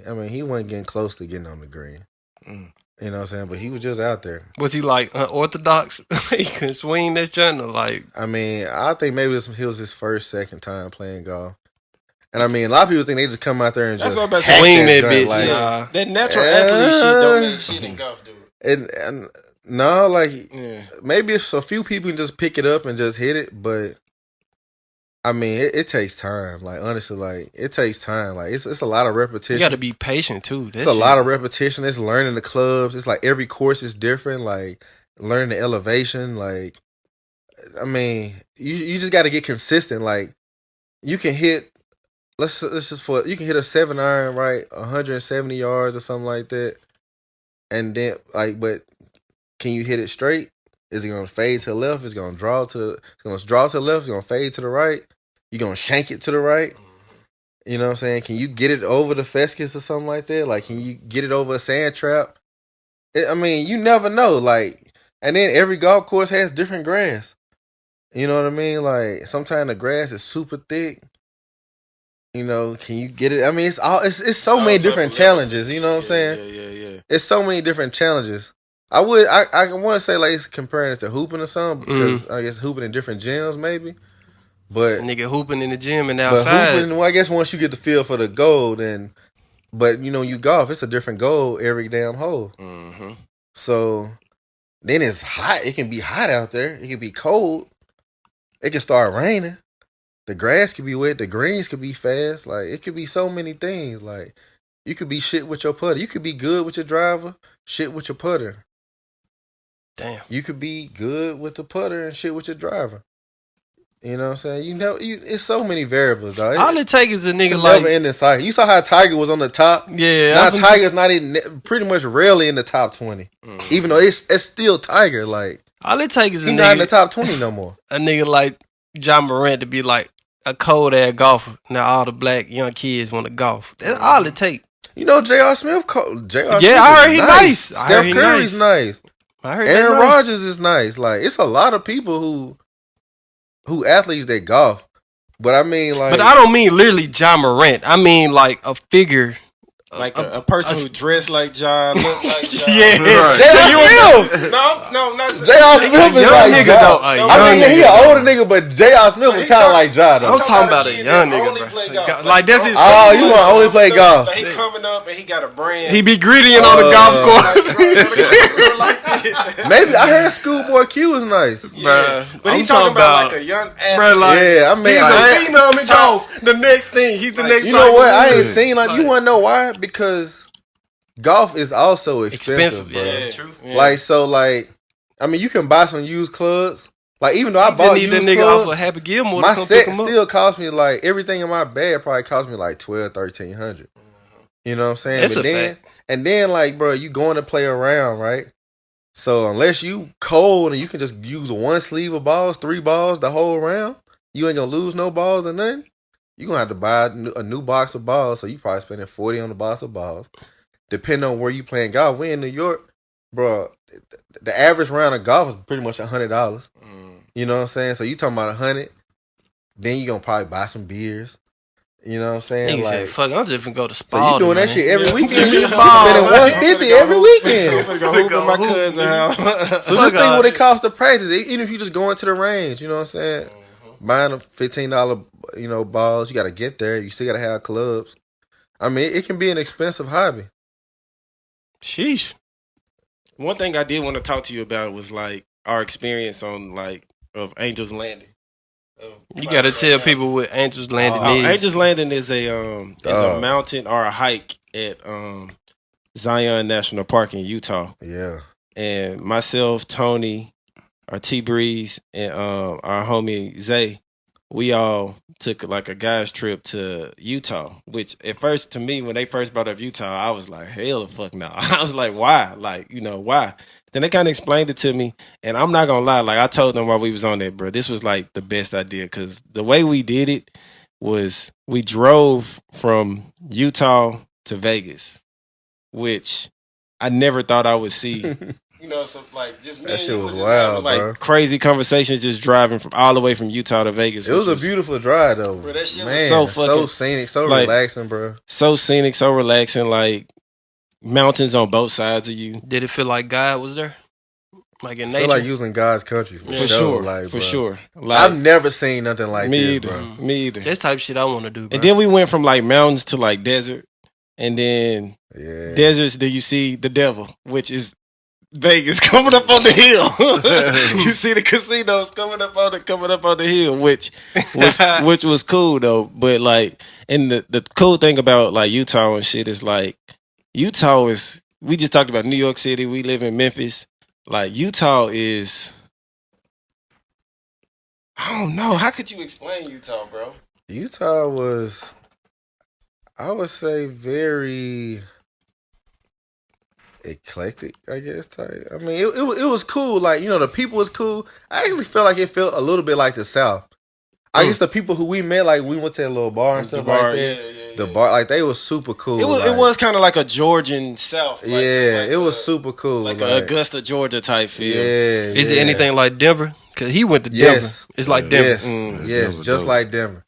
I mean, he wasn't getting close to getting on the green. You know what I'm saying? But he was just out there.
Was he like unorthodox? He couldn't swing that shit? Like,
I mean, I think maybe he was his second time playing golf. And I mean, a lot of people think they just come out there and just
swing that bitch.
Like,
that natural athlete shit don't mean shit in golf, dude.
And no, like maybe if a few people can just pick it up and just hit it, but I mean, it takes time. Like honestly, like it takes time. Like it's a lot of repetition.
You got to be patient too.
It's a lot of repetition. It's learning the clubs. It's like every course is different. Like learning the elevation. Like I mean, you just got to get consistent. Like you can hit. You can hit a 7-iron, right, 170 yards or something like that, and then but can you hit it straight? Is it gonna fade to the left? It's gonna draw to the left. It's gonna fade to the right. You gonna shank it to the right? You know what I'm saying? Can you get it over the fescus or something like that? Like, can you get it over a sand trap? I mean, you never know. Like, and then every golf course has different grass. You know what I mean? Like, sometimes the grass is super thick. You know, can you get it? I mean, it's so many different challenges. You know what I'm saying?
Yeah.
It's so many different challenges. I want to say like it's comparing it to hooping or something because I guess hooping in different gyms maybe. But
nigga hooping in the gym and outside.
But hooping, well, I guess once you get the feel for the goal, then. But you know, you golf, it's a different goal every damn hole.
Mm-hmm.
So then it's hot. It can be hot out there. It can be cold. It can start raining. The grass could be wet. The greens could be fast. Like, it could be so many things. Like, you could be shit with your putter. You could be good with your driver, shit with your putter.
Damn.
You could be good with the putter and shit with your driver. You know what I'm saying? You know, it's so many variables, dog.
All it takes is a nigga
it's
like...
never ending cycle. You saw how Tiger was on the top?
Yeah.
Now Tiger's not even, pretty much rarely in the top 20. Even though it's still Tiger. Like,
all it takes is a nigga...
He's not in the top 20 no more.
A nigga like John Morant to be like a cold ass golfer. Now all the black young kids want to golf. That's all it takes.
You know J.R. Smith.
I heard he nice.
Steph Curry's nice.
I heard
Aaron Rodgers is nice. Like, it's a lot of people who athletes that golf. But I mean, like,
but I don't mean literally John Morant. I mean like a figure
Like a person who dressed like Ja, looked like Ja.
Yeah.
J.R. Smith.
No, not
J.R. Smith is
young
like
nigga,
Ja.
though.
I mean, he an older nigga, but J.R. Smith is kind of like Ja, though.
I'm talking about a
kid
young
that
nigga,
only
bro.
play golf.
Like, that's his.
Oh, you want to only play golf?
Like, he coming up and he got a brand.
He be greedy on the golf course.
Maybe I heard Schoolboy Q was nice.
Yeah. But he
I'm
talking
talking
about
about-
like a young athlete.
Bro, like,
Yeah, I mean,
he's
I-
a phenom in golf. The next thing, he's the next.
You know what? I ain't
Tyson
seen like you want to know why? Because golf is also expensive, bro.
Yeah, true.
Yeah.
Like so, like I mean, you can buy some used clubs. Like even though I
I just
bought
need that
used
nigga off
clubs,
of Happy Gilmore.
my
to come
set
pick him up.
still cost me like everything in my bag probably cost me like $1,200-$1,300. You know what I'm saying?
That's
But
a
then,
fact.
and then like, bro, you going to play around, right? So unless you cold and you can just use one sleeve of balls, 3 balls the whole round, you ain't gonna lose no balls or nothing. You gonna have to buy a new box of balls. So you probably spending $40 on the box of balls. Depending on where you playing golf, we in New York, bro. The average round of golf is pretty much $100. You know what I'm saying? So you talking about 100, then you gonna probably buy some beers. You know what I'm saying?
Nigga said,
Like,
"Fuck, I'm just gonna go to
so
Spalding."
you doing that
man.
shit every weekend? You
Ball,
spending
man.
$150 every weekend.
I'm finna go hoop at my cousin's house.
So just think what it costs to practice. Even if you just go into the range, you know what I'm saying? Buying a $15, balls, you got to get there. You still got to have clubs. I mean, it can be an expensive hobby.
Sheesh.
One thing I did want to talk to you about was like our experience on like of Angels Landing.
You gotta tell people what Angels Landing is.
Angels Landing is a mountain or a hike at Zion National Park in Utah.
Yeah.
And myself, Tony, our T Breeze, and our homie Zay, we all took like a guys trip to Utah. Which at first, to me, when they first brought up Utah, I was like, hell the fuck no. I was like, why? Like, why? Then they kind of explained it to me, and I'm not gonna lie. Like I told them while we was on that, bro, this was like the best idea because the way we did it was we drove from Utah to Vegas, which I never thought I would see. So like just
That shit was wild,
like
bro.
crazy conversations just driving from all the way from Utah to Vegas.
It was a beautiful drive, though.
Bro, that shit was
Man,
so
so
fucking-
scenic, so
like-
relaxing, bro.
so scenic, so relaxing, like mountains on both sides of you.
Did it feel like God was there? Like in
I
nature?
feel like using God's country for
For
sure.
sure,
Like,
for
bro.
sure. Like
I've never seen nothing like
me
this,
either,
bro.
me either.
That's type of shit I want to do, bro.
And then we went from like mountains to like desert, and then
Yeah.
deserts. Then you see the devil, which is Vegas coming up on the hill. You see the casinos coming up on the hill, which was cool though. But like, and the cool thing about like Utah and shit is like Utah is. We just talked about New York City. We live in Memphis. Like Utah is. I don't know. How could you explain Utah, bro?
Utah was, I would say, very eclectic, I guess. Type. I mean, it was cool. Like, the people was cool. I actually felt like it felt a little bit like the South. I guess the people who we met, like, we went to a little bar and stuff like that.
Yeah.
The bar, like, they was super cool.
It was kind of like a Georgian South. Like,
it was super cool.
Like a Augusta, Georgia type feel.
Yeah.
Is it anything like Denver? Because he went to Denver.
Yes.
It's like Denver.
Yes, yes,
Denver
just
dope.
like Denver.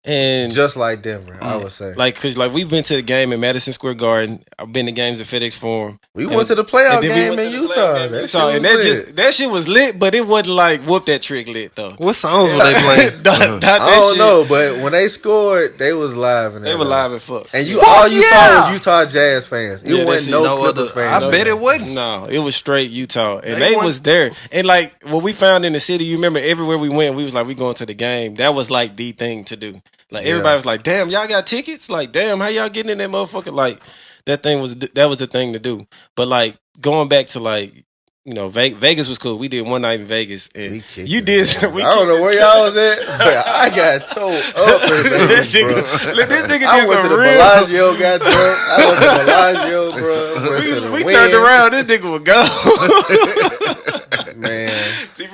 And
Just like Denver, I would say.
like, cause like we've been to the game in Madison Square Garden. I've been to games at FedEx Forum.
We went to the playoff
And then we
game
went
in
to the
Utah.
playoff game in
That
Utah.
shit
And
was lit.
that shit was lit, but it wasn't like whoop that trick lit though.
What songs were they playing?
I don't know, but when they scored, they was live. And
They were live as fuck.
And
Fuck
all you saw
yeah!
was Utah Jazz fans. It
Yeah,
wasn't
that's
no
it.
Clippers
I
fans.
bet it wasn't.
No, it was straight Utah, and
They
they
won-
was there. And like what we found in the city, you remember everywhere we went, we was like, we going to the game. That was like the thing to do. Like everybody was like, damn, y'all got tickets? Like, damn, how y'all getting in that motherfucker? Like that was the thing to do. But like going back to like, Vegas was cool. We did one night in Vegas, and
We kicked
you
it,
did.
man.
We
I don't know
kicked
where
it.
y'all was at, but I got towed up in Vegas,
This
bro.
nigga, look, this nigga
I
did
went to
some
the
real.
Bellagio, got drunk. I went to Bellagio, bro. Went to the
We
Wynn.
turned around. This nigga would go.
Man.
See,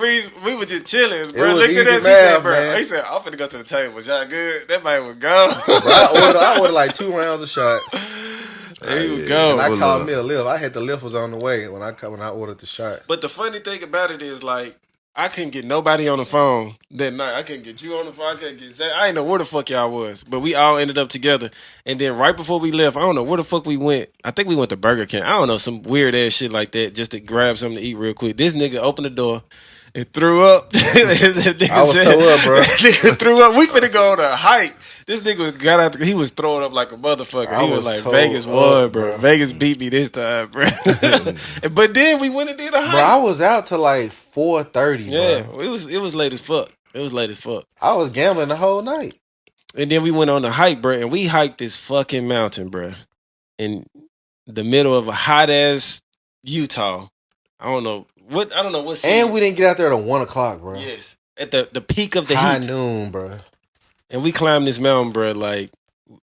we were just chilling,
It
bro.
was
Looked at
easy
us. He
math,
said, bro.
man.
He said, I'm finna go to the table. Y'all good? That man would go.
Bro, I ordered like 2 rounds of shots.
There you
And
go.
I
Full
called
of-
me a lift. I had the lift was on the way when I ordered the shots.
But the funny thing about it is, like, I couldn't get nobody on the phone that night. I couldn't get you on the phone. I couldn't get Zach. I didn't know where the fuck y'all was. But we all ended up together. And then right before we left, I don't know where the fuck we went. I think we went to Burger King. I don't know, some weird ass shit like that just to grab something to eat real quick. This nigga opened the door and threw up.
I was throw up, bro.
Nigga threw up. We finna go on a hike. This nigga got out. He was throwing up like a motherfucker. He was like, Vegas won, bro. Vegas beat me this time, bro. But then we went and did a hike.
Bro, I was out till like 4:30.
Yeah,
bro.
it was late as fuck. It was late as fuck.
I was gambling the whole night.
And then we went on the hike, bro, and we hiked this fucking mountain, bro, in the middle of a hot ass Utah. I don't know what city.
And we didn't get out there at 1 o'clock, bro.
Yes, at the peak of the
high
heat.
noon, bro.
And we climbed this mountain, bro. Like,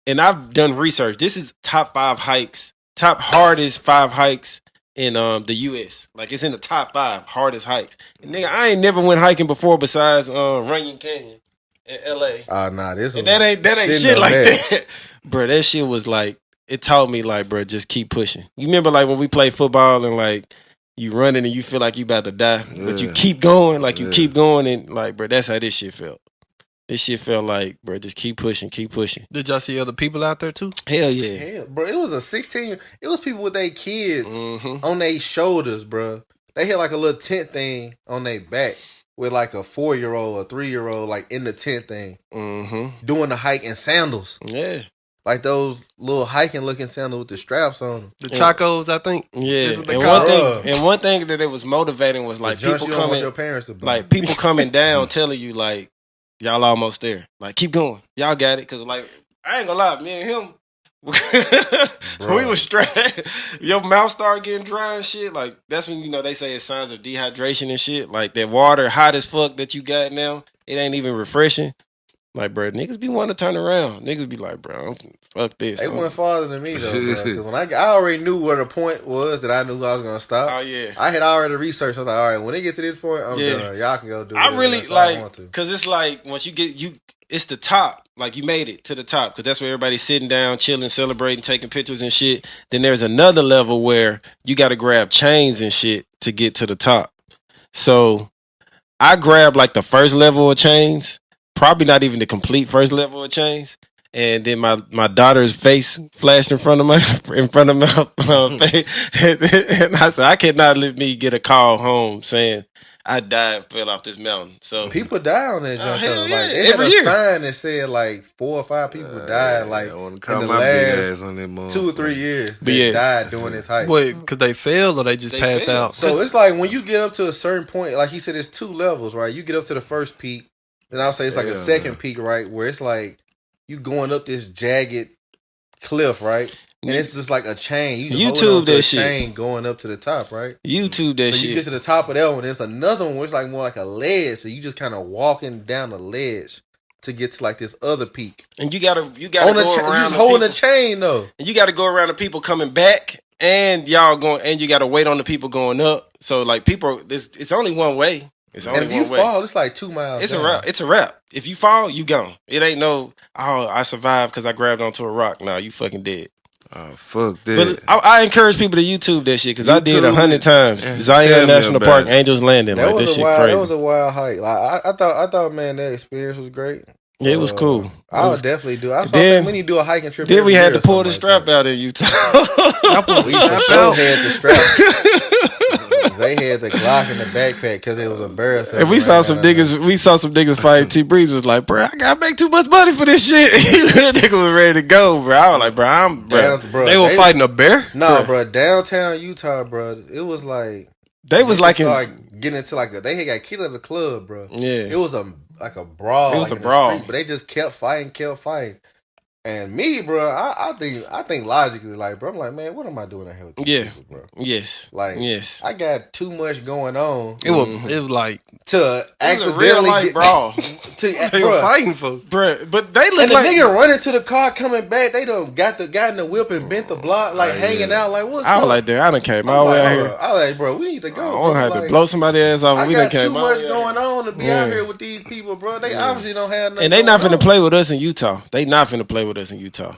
and I've done research. This is top hardest 5 hikes in the U.S. Like, it's in the top 5 hardest hikes. And nigga, I ain't never went hiking before besides Runyon Canyon in L.A.
Nah, this
and that ain't shit like that. Bro, that shit was like, it taught me like, bro, just keep pushing. You remember like when we played football and like you running and you feel like you about to die, but you keep going, like you keep going, and like, bro, that's how this shit felt. This shit felt like, bro, just keep pushing, keep pushing.
Did y'all see other people out there too?
Hell yeah.
Hell, bro, it was a 16. It was people with their kids on their shoulders, bro. They had like a little tent thing on their back with like a 4-year-old, a 3-year-old, like in the tent thing, doing the hike in sandals.
Yeah.
Like those little hiking looking sandals with the straps on them.
The Chacos, I think.
Yeah.
That's what they call them.
And one thing that it was motivating was like people
you don't want
coming,
your parents to buy.
like people coming down telling you like, y'all almost there. Like, keep going. Y'all got it. Cause like, I ain't gonna lie, me and him, we was straight. Your mouth started getting dry and shit. Like, that's when, you know, they say it's signs of dehydration and shit. Like, that water hot as fuck that you got now, it ain't even refreshing. Like, bro, niggas be wanting to turn around. Niggas be like, bro, fuck this.
They went farther than me, though, bro. 'Cause when I already knew where the point was that I knew I was going to stop.
Oh, yeah.
I had already researched. I was like, all right, when it gets to this point, I'm done. Y'all can go do it.
I really,
That's all I want
like,
to.
because it's like, once you get, it's the top. Like, you made it to the top. Because that's where everybody's sitting down, chilling, celebrating, taking pictures and shit. Then there's another level where you got to grab chains and shit to get to the top. So, I grabbed, like, the first level of chains. Probably not even the complete first level of chains. And then my daughter's face flashed in front of my face. And I said, I cannot let me get a call home saying I died and fell off this mountain. So
people die on that jump, though.
yeah.
Like, they had
Every
a
year.
sign that said like 4 or 5 people died like in the last 2 or 3 years. They died doing this hike.
Wait, because they failed or they just passed out?
So it's like when you get up to a certain point, like he said, it's 2 levels, right? You get up to the first peak, then I'll say it's like a second peak, right? Where it's like you going up this jagged cliff, right? And it's just like a chain. You
YouTube that
chain
shit.
going up to the top, right?
YouTube that
so
shit.
You get to the top of that one. There's another one where it's like more like a ledge. So you just kind of walking down the ledge to get to like this other peak.
And you gotta
on
go
around. You just holding
the
the chain though.
And you gotta go around the people coming back, and y'all going, and you gotta wait on the people going up. So like people, it's only one way. It's only
and if
one
you
way.
fall, it's like 2 miles.
It's
down.
a wrap. It's a wrap. If you fall, you gone. It ain't no, oh, I survived because I grabbed onto a rock. Nah, you fucking dead.
Oh, fuck that.
But I encourage people to YouTube that shit because I did 100 times. Zion National Park, Angels Landing.
That
like,
was
this
a
shit
wild.
crazy.
That was a wild hike. Like I thought, man, that experience was great.
Yeah, it was cool.
I would definitely do. I
Then
we need to do a hiking trip.
Then we
every
had
year
to pull
or
the
something
strap
like
out in Utah.
We for sure had the strap. They had the Glock in the backpack because it was embarrassing.
And we saw some niggas fighting. T Breeze was like, bro, I gotta make too much money for this shit. That nigga was ready to go, bro. I was like, bro,
they were fighting a bear?
No, bro. Downtown Utah, bro. It was like
they was like
getting into like they had got killed at the club, bro.
Yeah,
it was like a brawl.
It was
like
a brawl,
street, but they just kept fighting. And me, bro, I think logically, like, bro, I'm like, man, what am I doing out here with these people, bro?
Yes.
Like,
yes.
I got too much going on.
It was like
to accidentally
real life brawl.
They were fighting for,
bro. But they look
and
like
the nigga running to the car coming back. They done got the guy in the whip and bent the block, like hanging out. Like, what's up?
I was like, damn, I done came all the way out here.
I was like, bro, we need to go.
I don't have to blow somebody ass off. We done came
too much going on to be out here with these people, bro. They obviously don't have nothing.
And they not finna play with us in Utah. They not finna play with us in Utah.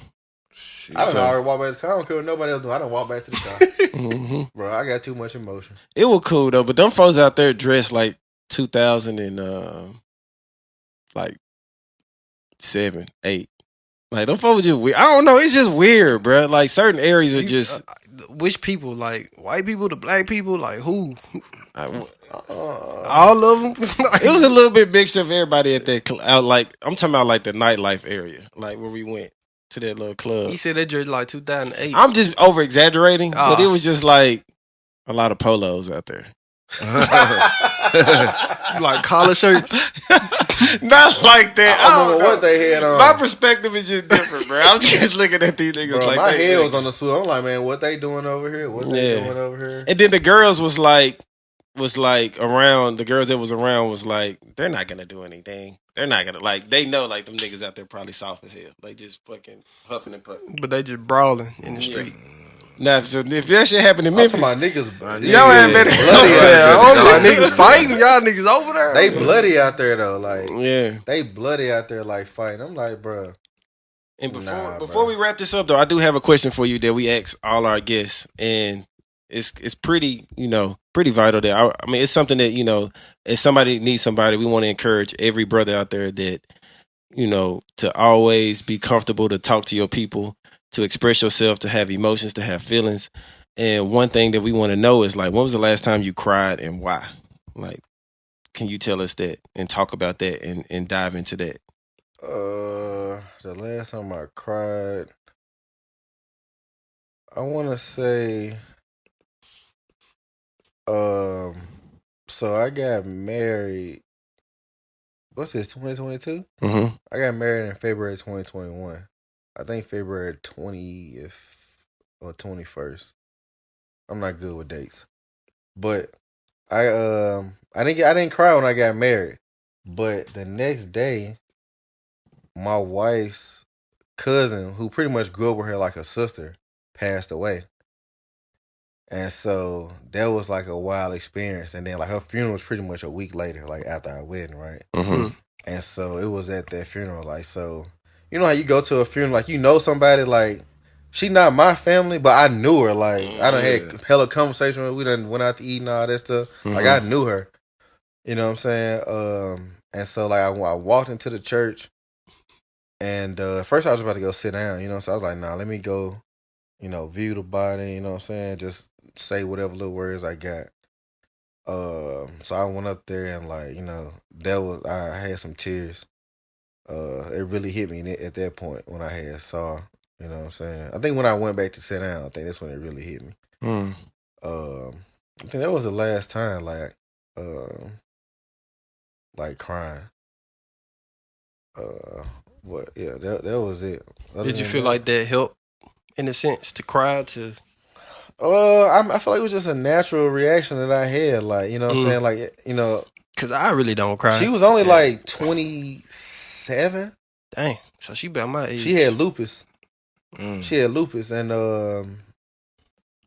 I don't already walk back to the car. I don't care what nobody else do. I don't walk back to the car. Bro, I got too much emotion.
It was cool though, but them folks out there dressed like 2000 and like 7, 8. Like them folks just weird. I don't know. It's just weird, bro. Like certain areas are just.
Which people? Like white people to black people? Like who?
All
of them.
It was a little bit mixture of everybody at that. Like I'm talking about like the nightlife area, like where we went to that little club.
He said that just like 2008.
I'm just over exaggerating, but it was just like a lot of polos out there.
Like collar shirts.
Not like that.
I don't know what they had on.
My perspective is just different, bro. I'm just looking at these niggas
bro,
like
my head was on the switch. I'm like, man, what they doing over here? What they doing over here?
And then the girls was like around. The girls that was around was like, they're not gonna do anything. They're not gonna like. They know like them niggas out there probably soft as hell. They just fucking huffing and puffing.
But they just brawling in the street.
Now, so if that shit happened in Memphis,
my niggas,
y'all ain't been
bloody out there.
My niggas fighting, y'all niggas over there.
They bloody out there though, like
yeah,
they bloody out there like fighting. I'm like, bro.
And before we wrap this up though, I do have a question for you that we ask all our guests, and it's pretty pretty vital there. I mean, it's something that if somebody needs somebody, we want to encourage every brother out there that to always be comfortable to talk to your people, to express yourself, to have emotions, to have feelings. And one thing that we want to know is like, when was the last time you cried and why? Like, can you tell us that and talk about that and dive into that?
The last time I cried, I want to say, so I got married. What's this? 2022.
Mm-hmm.
I got married in February 2021. I think February 20th or 21st. I'm not good with dates, but I didn't cry when I got married, but the next day, my wife's cousin, who pretty much grew up with her like a sister, passed away, and so that was like a wild experience. And then like her funeral was pretty much a week later, like after our wedding, right?
Mm-hmm.
And so it was at that funeral, like so. You know how you go to a funeral, like somebody, like she not my family, but I knew her. Like I done had hella conversation with her. We done went out to eat and all that stuff. Mm-hmm. Like I knew her. You know what I'm saying? And so like I walked into the church, and first I was about to go sit down. So I was like, nah, let me go. View the body. You know what I'm saying? Just say whatever little words I got. So I went up there and like I had some tears. It really hit me at that point when I had saw, you know what I'm saying? I think when I went back to sit down, I think that's when it really hit me. I think that was the last time, like crying. But yeah, that was it.
Did you feel like that helped, in a sense, to cry to?
I feel like it was just a natural reaction that I had, like, you know what I'm saying? Like,
because I really don't cry.
She was only like 27.
Dang. So she about my age.
She had lupus. She had lupus, and it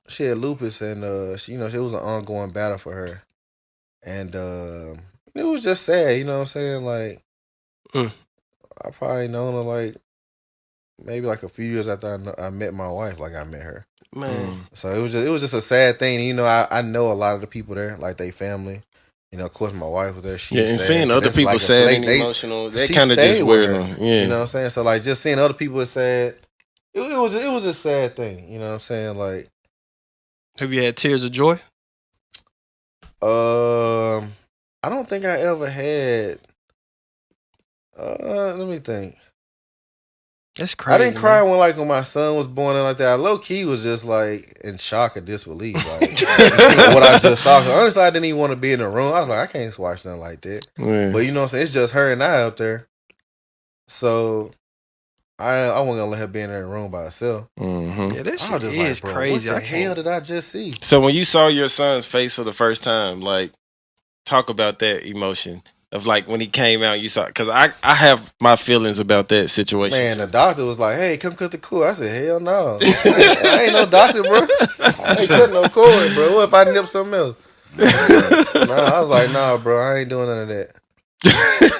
was an ongoing battle for her. And it was just sad, you know what I'm saying? Like, I probably known her like maybe like a few years after I met my wife, like I met her.
Man.
So it was just a sad thing. I know a lot of the people there, like they family. Of course, my wife was there. She
and seeing other people like sad and emotional, that kind of just wears on. Yeah.
You know what I'm saying? So, like, just seeing other people sad, it was a sad thing. You know what I'm saying? Like,
have you had tears of joy?
I don't think I ever had. Let me think.
That's crazy.
I didn't cry when my son was born and like that. Low key was just like in shock or disbelief, like what I just saw. Honestly, I didn't even want to be in the room. I was like, I can't watch nothing like that.
Yeah.
But you know what I'm saying? It's just her and I up there, so I wasn't gonna let her be in that room by herself.
Mm-hmm. Yeah, that shit is crazy.
What the hell did I just see?
So when you saw your son's face for the first time, like, talk about that emotion. Of like when he came out, you saw, because I have my feelings about that situation.
Man, the doctor was like, "Hey, come cut the cord." I said, "Hell no, I ain't no doctor, bro. I ain't cutting no cord, bro. What if I nip something else?" I was like, "Nah, bro, I ain't doing none of that."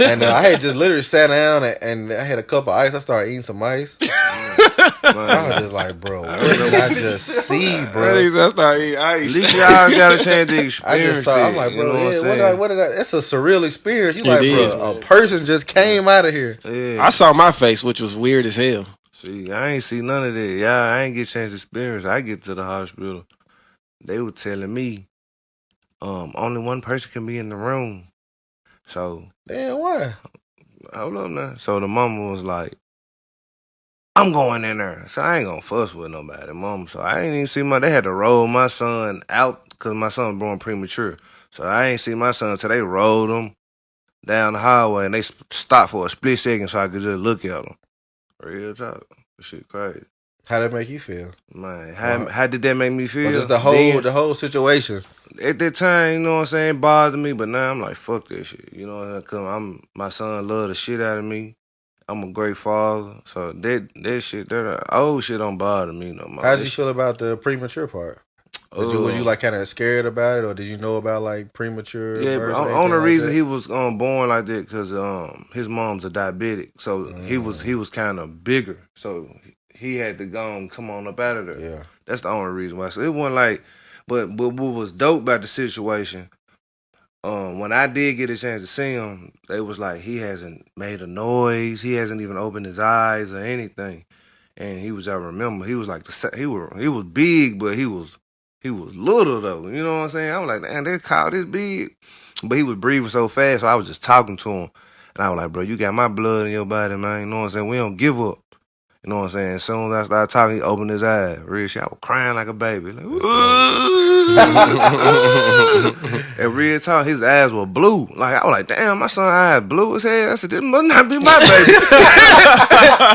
And I had just literally sat down and I had a cup of ice. I started eating some ice, I was just like, bro, what did I just see, bro?
That's not. I
At least y'all got a chance to experience
I just saw. I'm like, bro, what did I? It's a surreal experience. You like,
is,
bro, a person just came out of here.
Yeah.
I saw my face, which was weird as hell.
See, I ain't see none of that. Yeah, I ain't get a chance to experience. I get to the hospital. They were telling me, only one person can be in the room. So,
Damn, why?
hold up now. So the mama was like, I'm going in there. So I ain't gonna fuss with nobody, mama. So I ain't even see they had to roll my son out because my son was born premature. So I ain't see my son until they rolled him down the hallway and they stopped for a split second so I could just look at him. Real talk. Shit crazy.
How that make you feel?
Man, how did that make me feel?
Just the whole situation.
At that time, you know what I'm saying, it bothered me, but now I'm like, fuck that shit. You know what I'm saying? Cause my son love the shit out of me. I'm a great father. So that shit, that old shit don't bother me no more.
How did you feel about the premature part? Was you like kind of scared about it, or did you know about like premature?
Yeah, but on the reason he was born like that because his mom's a diabetic, so he was kind of bigger, so he had to come on up out of there.
Yeah,
that's the only reason why. So it wasn't like, but what was dope about the situation? When I did get a chance to see him, they was like he hasn't made a noise, he hasn't even opened his eyes or anything, and he was. I remember he was like he was big, but he was little though, you know what I'm saying? I was like, damn, they called this big. But he was breathing so fast, so I was just talking to him. And I was like, bro, you got my blood in your body, man. You know what I'm saying? We don't give up. You know what I'm saying? As soon as I started talking, he opened his eyes. Real shit. I was crying like a baby. Like, and real talk, his eyes were blue. Like, I was like, damn, my son's eyes blue as hell. I said, this must not be my baby.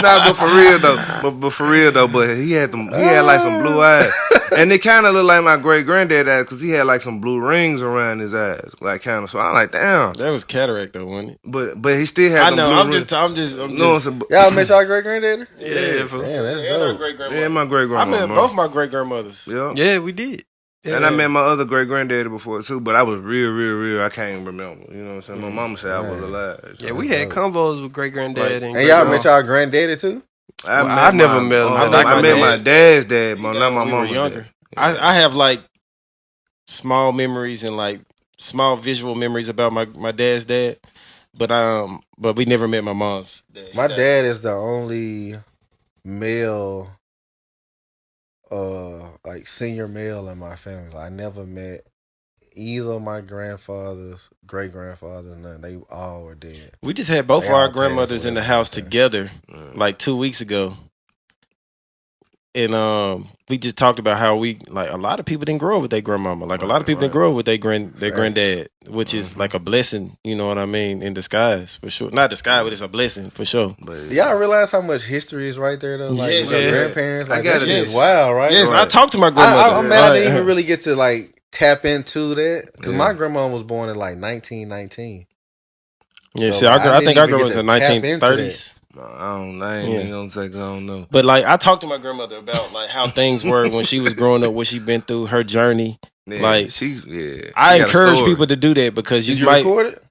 Nah, but for real though, but he had like some blue eyes. And it kind of looked like my great granddad eyes because he had like some blue rings around his eyes, like kind of. So I'm like, damn.
That was cataract though, wasn't it?
But he still had.
I
some
know.
blue rings.
I'm just.
Y'all met y'all great granddaddy?
Yeah,
damn, that's
Yeah,
dope.
Yeah, my great grandmother.
I met both my great grandmothers.
Yeah, we did. Yeah.
And I met my other great granddaddy before too, but I was real. I can't even remember. You know what I'm saying? My mama said I was alive. So.
Yeah, we had combos with great granddad and
y'all met y'all granddaddy too?
I never met him.
I met my dad's dad, but not my mama.
Younger. I have like small memories and like small visual memories about my dad's dad, but we never met my mom's dad.
My dad is the only male, like senior male in my family. Like, I never met either of my grandfathers, great grandfathers, none. They all were dead.
We just had both
They
of our
all
grandmothers in the house together like 2 weeks ago. And we just talked about how a lot of people didn't grow up with their grandmama. Like a lot of people didn't grow up with their granddad, which is like a blessing, you know what I mean, in disguise for sure. Not disguise, but it's a blessing for sure.
But
y'all realize how much history is right there though? Like
yes,
your grandparents, like that shit is
yes.
wild, right?
Yes,
right.
I talked to my grandmother.
I'm mad I didn't even really get to like tap into that because my grandma was born in like 1919.
Yeah,
so,
see, I think our grandma was in 1930s.
No, I ain't even gonna say 'cause I don't know.
But like I talked to my grandmother about like how things were when she was growing up, what she been through, her journey.
Yeah,
like
she
I encourage people to do that because
Did
you
you
might
record it?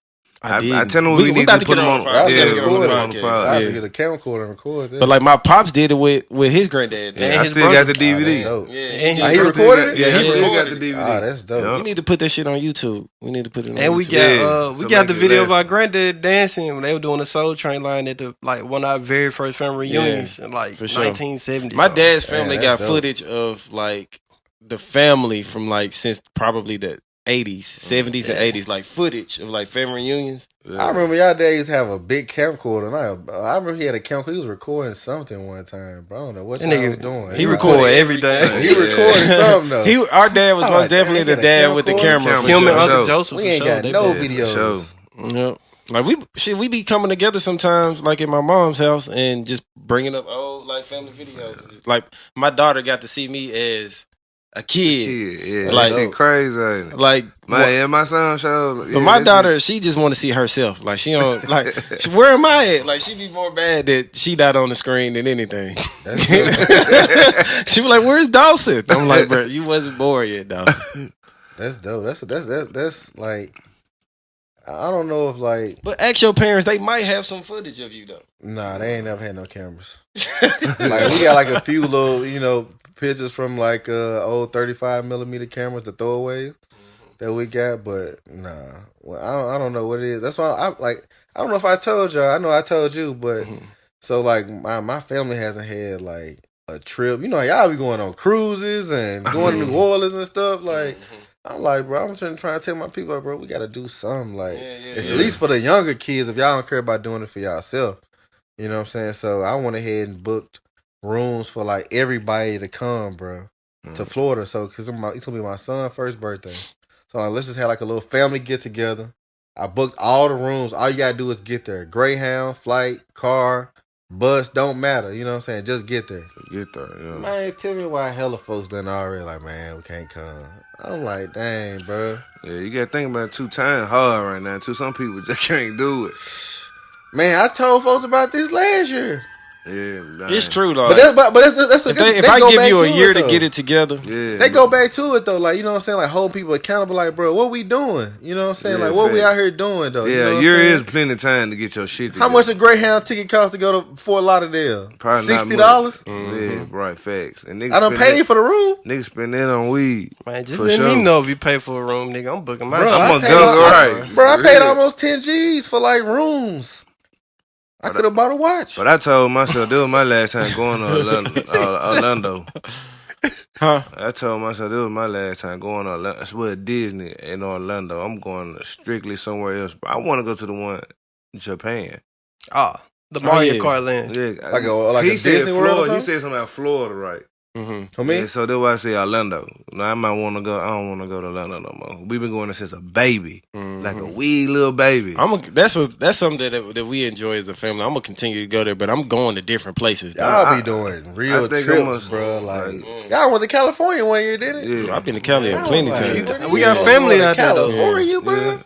I tell them we need to put them on.
I was
Yeah,
gonna record
on
it.
the
I
pod.
was get a camcorder and record that.
But like my pops did it with his granddad.
Yeah, I
his
still got the
brother.
DVD.
Dope.
Yeah,
And
he recorded it?
Yeah, he
Yeah.
still got the DVD.
Ah, that's dope.
Yeah.
We need to put that shit on YouTube. We need to put it on
And we
YouTube.
got
Yeah,
we
so
got
make
the
it
video of
last.
our granddad dancing when they were doing the Soul Train line at the like one of our very first family reunions in like
for sure.
1970.
My dad's family
Man,
got
that's dope.
footage of like the family from like since probably the 80s, 70s and 80s, like footage of like family reunions.
I remember y'all days have a big camcorder. And I remember he had a camcorder. He was recording something one time, bro. I don't know what
That
y'all
nigga-
was doing.
He recorded everything.
He recorded something though.
Our dad was
I'm
most
like,
definitely
damn,
the
he got a
dad with the
camcorder?
camera.
Camera.
for
Him
sure.
and Uncle
sure.
Joseph.
We
for
ain't
sure,
got
they
no
bad.
videos.
Yep. Like we be coming together sometimes, like in my mom's house, and just bringing up old like family videos. Like my daughter got to see me as a kid.
Yeah,
Like-
that shit crazy. Ain't it?
Like,
My son showed.
but my daughter, she just want to see herself. Like she don't like. Where am I at? Like she be more bad that she not on the screen than anything.
That's dope.
She was like, "Where's Dawson?" I'm like, "Bro, you wasn't born yet, Dawson."
That's dope. That's like I don't know if like.
But ask your parents, they might have some footage of you though.
Nah, they ain't never had no cameras. Like we got like a few little, pictures from like old 35mm cameras, the throwaways that we got, but nah. Well, I don't know what it is. That's why I don't know if I told y'all. I know I told you, but so like my family hasn't had like a trip. You know, y'all be going on cruises and going to New Orleans and stuff. Like I'm like, bro, I'm trying to tell my people, bro, we gotta do something. Like it's at least for the younger kids. If y'all don't care about doing it for y'allself, you know what I'm saying. So I went ahead and booked rooms for like everybody to come, bro, to Florida. So because it's gonna be my son's first birthday. So like, let's just have like a little family get together. I booked all the rooms. All you gotta do is get there. Greyhound, flight, car, bus, don't matter. You know what I'm saying? Just get there.
Get there, yeah.
Man, tell me why hella folks done already like, man, we can't come. I'm like, dang, bro.
Yeah, you gotta think about it. 2 times hard right now. Too, some people just can't do it.
Man, I told folks about this last year.
Yeah,
It's true though.
But that's
if I give you a year to get it together,
they go back to it though. Like, you know what I'm saying? Like, hold people accountable. Like, bro, what we doing? You know what I'm saying? Like, what we out here doing though?
Yeah,
you know
a year is plenty of time to get your shit together.
How much a Greyhound ticket cost to go to Fort Lauderdale?
Probably
$60.
Yeah, right. Facts. And niggas
I done paid for the room.
Niggas spend that on weed.
Man, just let me know if you pay for a room, nigga. I'm booking my shit.
I'm gonna go right.
Bro, I paid almost 10 G's for like rooms. I could have bought a watch.
But I told myself this was my last time going to Orlando.
Huh?
I told myself this was my last time going to Orlando. I swear Disney in Orlando. I'm going strictly somewhere else. But I want to go to the one in Japan.
The Mario Kart land.
Yeah,
like
he
a
said
Disney World or
Florida.
something?
He said something about Florida, right?
For me?
Yeah, so that's why I say Orlando. Now I might want to go. I don't want to go to Orlando no more. We've been going there since a baby, like a wee little baby.
That's something that we enjoy as a family. I'm gonna continue to go there, but I'm going to different places.
Y'all be doing real trips, bro. Like y'all went to California one year, didn't it?
Yeah, I've been to Cali plenty times.
We got family out there though.
California, bro.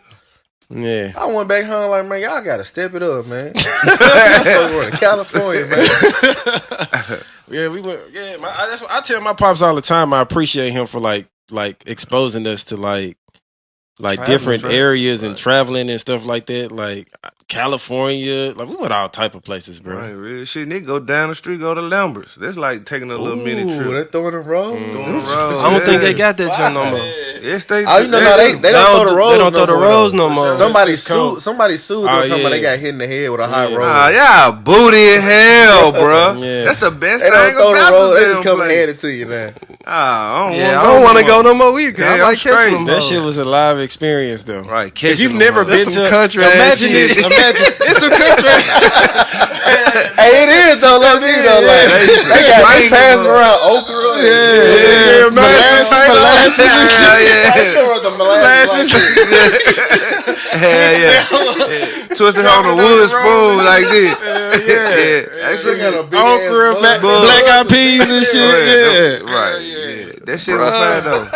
Yeah.
I went back home like, man, y'all gotta step it up, man. Y'all supposed to go to California, man.
Yeah, we went. Yeah, that's what I tell my pops all the time. I appreciate him for like exposing us to like different areas and traveling and stuff like that. Like California, like we went all type of places, bro.
Right, really. Shit, nigga go down the street, go to Lambert's. That's like taking a little mini trip.
They're throwing the road.
I don't think they got that junk no more.
Yes, they.
Oh, you know, they don't throw the roads.
They don't throw the roads no more.
Somebody sued them talking about they got hit in the head with a high road.
Yeah, booty in hell, bro.
Yeah.
That's the best
They
thing
don't throw
about
the road.
the
They
damn
just come and
place.
hand it to you, man.
I
don't want to go no more week.
Yeah,
I
I'm
like catching
straight.
them.
That shit was a live experience, though.
Right,
If you've never been
That's
to
some country
imagine
ass
this.
shit.
Imagine it's some country.
Hey, it is though. Look, you know, like they passing around okra.
Yeah, molasses and shit.
The molasses.
Yeah. Twisted on a wood spoon like this. Yeah. That shit got a big
Okra, black eyed peas and shit. Yeah.
Right. Yeah. That shit was fine though.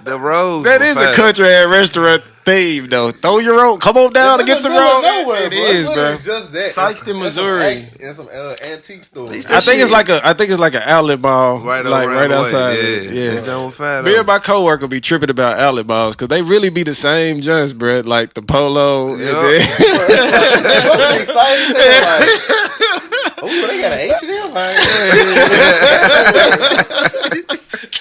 The roads.
That is a country ass restaurant theme, though. Throw your own. Come on down and get some road. It is, bro.
Just that.
Sikeston, Missouri.
And some antique stores.
I think it's like an outlet mall,
right
outside.
Yeah.
Yeah. Me and my coworker be tripping about outlet malls because they really be the same joints, bro. Like the Polo.
Yep.
And then
They excited. They're like, oh, they got an H&M.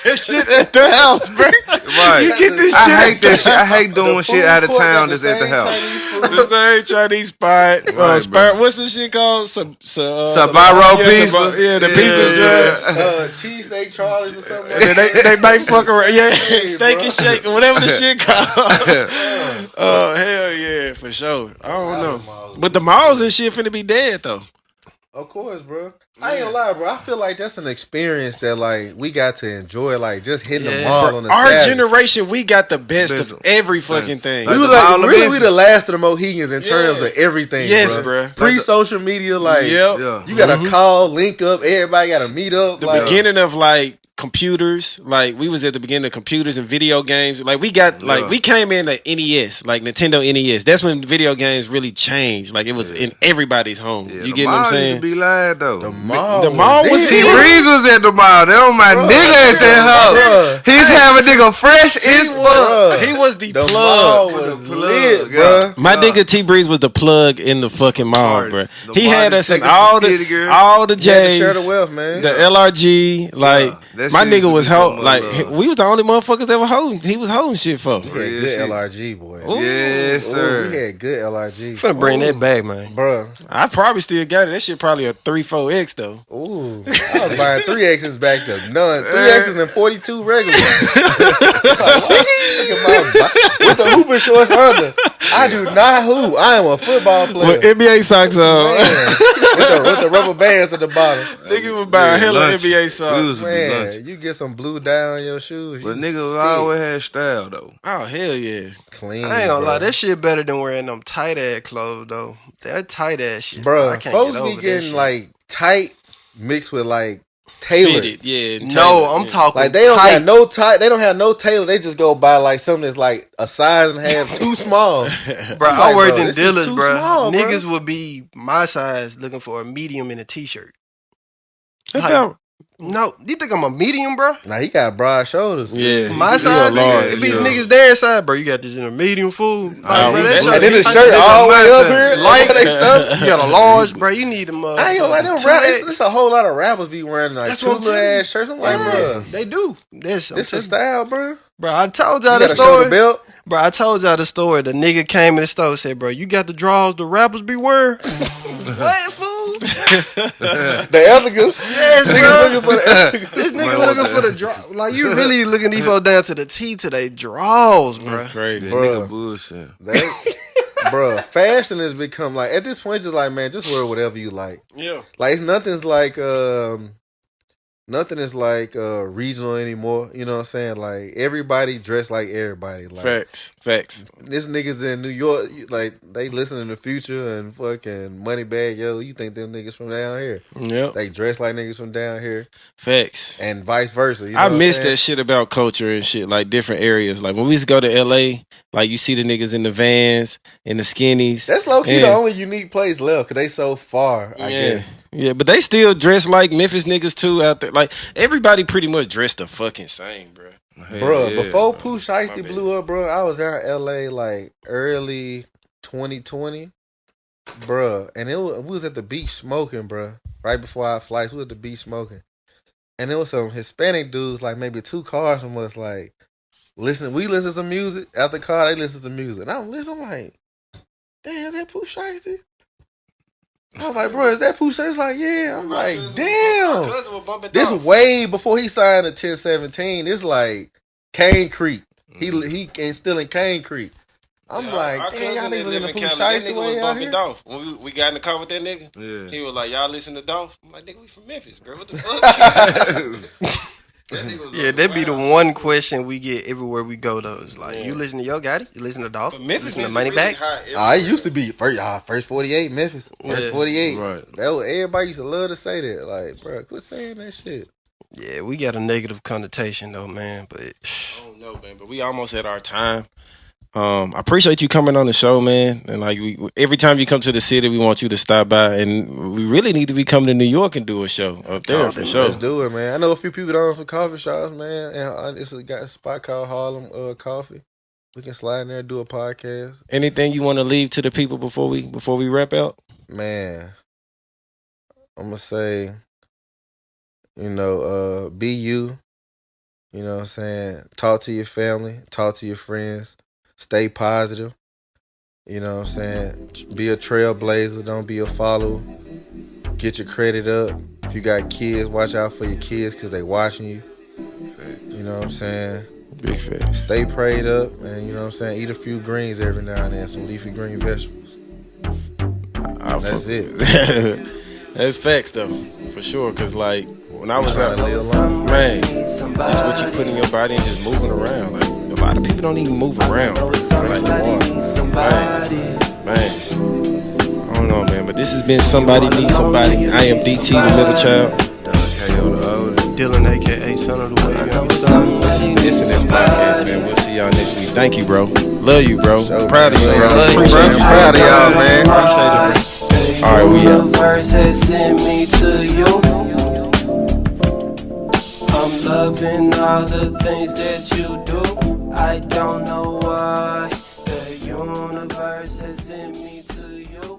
that shit at the house, bro.
Right.
You get this shit.
I hate that shit. I hate doing shit out of town that's at the house.
The same Chinese spot. What's the shit called?
Sabaro pizza.
The pizza joint.
Cheesesteak Charlie's or something.
And they might fuck around. Yeah, steak and shake or whatever the shit called. Oh, hell yeah, for sure. I don't know. But the malls and shit finna be dead, though.
Of course, bro. I ain't gonna lie, bro. I feel like that's an experience that like we got to enjoy, like just hitting the mall on the
Our
Saturday.
generation, we got the best of every fucking thing.
We the last of the Mohegans in terms of everything.
Yes, bro.
Pre-social media, like
you
gotta call, link up, everybody gotta meet up.
The beginning of like computers. Like we was at the beginning of computers and video games. Like we got like we came in at NES, like Nintendo NES. That's when video games really changed. Like it was in everybody's home.
Yeah,
you get what I'm saying?
To be live though.
The mall
was
T
it.
Breeze was at the mall. That was my nigga at that house. He's having nigga fresh as fuck.
He was the
The
plug.
mall was lit, bro.
My nigga T Breeze was the plug in the fucking mall, bro.
The
He had us in
Martin
all
Texas City,
the all the
You had to
J's,
share the wealth, man.
the LRG. Like
that
my
shit used
nigga
to
was
be so
holding.
much
Like
love.
we was the only motherfuckers ever holding. He was holding shit for.
We had
Real
good
shit.
LRG, boy.
Ooh.
Yes,
Ooh,
sir.
we had good LRG.
Finna bring that back, man.
Bro.
I probably still got it. That shit probably a 3-4X though.
Ooh. I was buying 3Xs back to none. 3Xs and 42 regular. With the hooping shorts under. I do not hoop. I am a football player.
With NBA socks on.
with the rubber bands at the bottom.
Nigga was buying hella
lunch.
NBA
We
socks.
was to be lunch.
Man, you get some blue dye on your shoes.
But
you
niggas
sick.
always had style though.
Oh hell yeah.
Clean.
I ain't gonna
bro.
lie, that shit better than wearing them tight ass clothes though. That tight ass shit,
Bro,
I can't
folks
get
be
over that
getting
shit.
like tight mixed with like tailored.
Fitted, yeah.
No,
tailored,
I'm
yeah.
talking
Like they don't
tight.
have no tight. They don't have no tailor. They just go by like something that's like a size and a half too small.
Bro,
I'm
I
like,
worked
bro,
in
this is
dealers,
too
bro.
small, bro.
Niggas would be my size looking for a medium in a t-shirt.
That's
Like,
about-
no, you think I'm a medium, bro?
Now he got broad shoulders.
yeah.
My
You
size,
a large,
it be
yeah.
niggas their size, bro. You got this in a medium, fool. Like,
Oh,
bro,
that's-
shit
And then the
tight.
shirt all the way up here,
Like
like they stuff.
You got a large, bro. You need them.
I ain't gonna let them rap. It's a whole lot of rappers be wearing like
That's
two
what I'm
little
telling you.
ass shirts. I'm like, bro,
They do. This
this is style, bro.
bro. I told
You
y'all the
gotta show
story.
the belt.
Bro, I told y'all the story. The nigga came in the store and said, bro, you got the draws the rappers be wearing? What, fool?
The ethicals.
Yes,
Niggas
bro.
looking for the ethicals.
This nigga looking for the draw. Like, you really looking these folks down to the T to they draws, bro.
Crazy.
That
Bruh.
nigga bullshit.
Bro, fashion has become like at this point, just like man, just wear whatever you like.
Yeah.
Like nothing is like regional anymore. You know what I'm saying? Like everybody dressed like everybody. Like
Facts.
this niggas in New York, like they listening to Future and fucking Moneybag Yo. You think them niggas from down here?
Yep.
They dress like niggas from down here,
Facts.
and vice versa. You know
I
what I'm
miss
saying?
that shit about culture and shit, like different areas. Like when we used to go to LA, like you see the niggas in the vans and the skinnies.
That's low key
And-
the only unique place left because they so far. I guess.
Yeah, but they still dress like Memphis niggas too out there. Like everybody pretty much dressed the fucking same, bro.
Bro,
yeah.
before Pooh Shiesty
My bad.
blew up, bro, I was out in LA like early 2020, bro, and we was at the beach smoking, bro. Right before our flights, we was at the beach smoking, and there was some Hispanic dudes, like maybe 2 cars from us, like listen. We listen to some music out the car. They listen to some music, and I'm listening like, damn, is that Pooh Shiesty? I was like, bro, is that Pooh Shiesty? He's like, yeah. I'm like, damn. This way before he signed to 1017. It's like Cane Creek. He ain't still in Cane Creek. I'm like, damn, y'all niggas listening to Pooh Shiesty way out here?
Dolph. When we got in the car with that nigga,
Yeah.
he was like, y'all listen to Dolph? I'm like, nigga, we from Memphis, bro. What the fuck?
Yeah, that be the one question we get everywhere we go, though. It's like, you listen to Yo Gotti? You listen to Dolph?
But
You
Memphis
listen to
is
Money
really
Back?
hot.
It used to be first 48 Memphis. First
Yeah.
48.
Right.
That was, everybody used to love to say that. Like, bro, quit saying that shit.
Yeah, we got a negative connotation, though, man. But
I don't know, man, but we almost at our time. I appreciate you coming on the show, man. And like every time you come to the city, we want you to stop by, and we really need to be coming to New York and do a show up there for sure.
Let's do it, man. I know a few people that own some coffee shops, man. And it's got a spot called Harlem Coffee. We can slide in there and do a podcast.
Anything you want to leave to the people before we wrap out?
Man, I'm gonna say, be you. You know what I'm saying? Talk to your family, talk to your friends, stay positive. You know what I'm saying? Be a trailblazer, don't be a follower. Get your credit up. If you got kids, watch out for your kids because they watching you. You know what I'm saying?
Big facts.
Stay prayed up and, you know what I'm saying, eat a few greens every now and then, some leafy green vegetables. That's it.
That's facts though, for sure. Cause like when I was
Trying
out,
to live long.
man, just what you put in your body and just moving around. Like a lot of people don't even move around. Bro. Like, man, I don't know, man. But this has been Somebody Need Somebody. I am DT, the middle child.
Dylan, a.k.a. Son of the way.
This is this podcast, man. We'll see y'all next week. Thank you, bro. Love you, bro.
So,
Proud of you,
man.
bro.
Love you,
Appreciate
bro.
you.
I'm proud of y'all, man.
Appreciate it, bro. All right, we out.
Universe has sent me to you. I'm loving all the things that you do. I don't know why. The universe has sent me to you.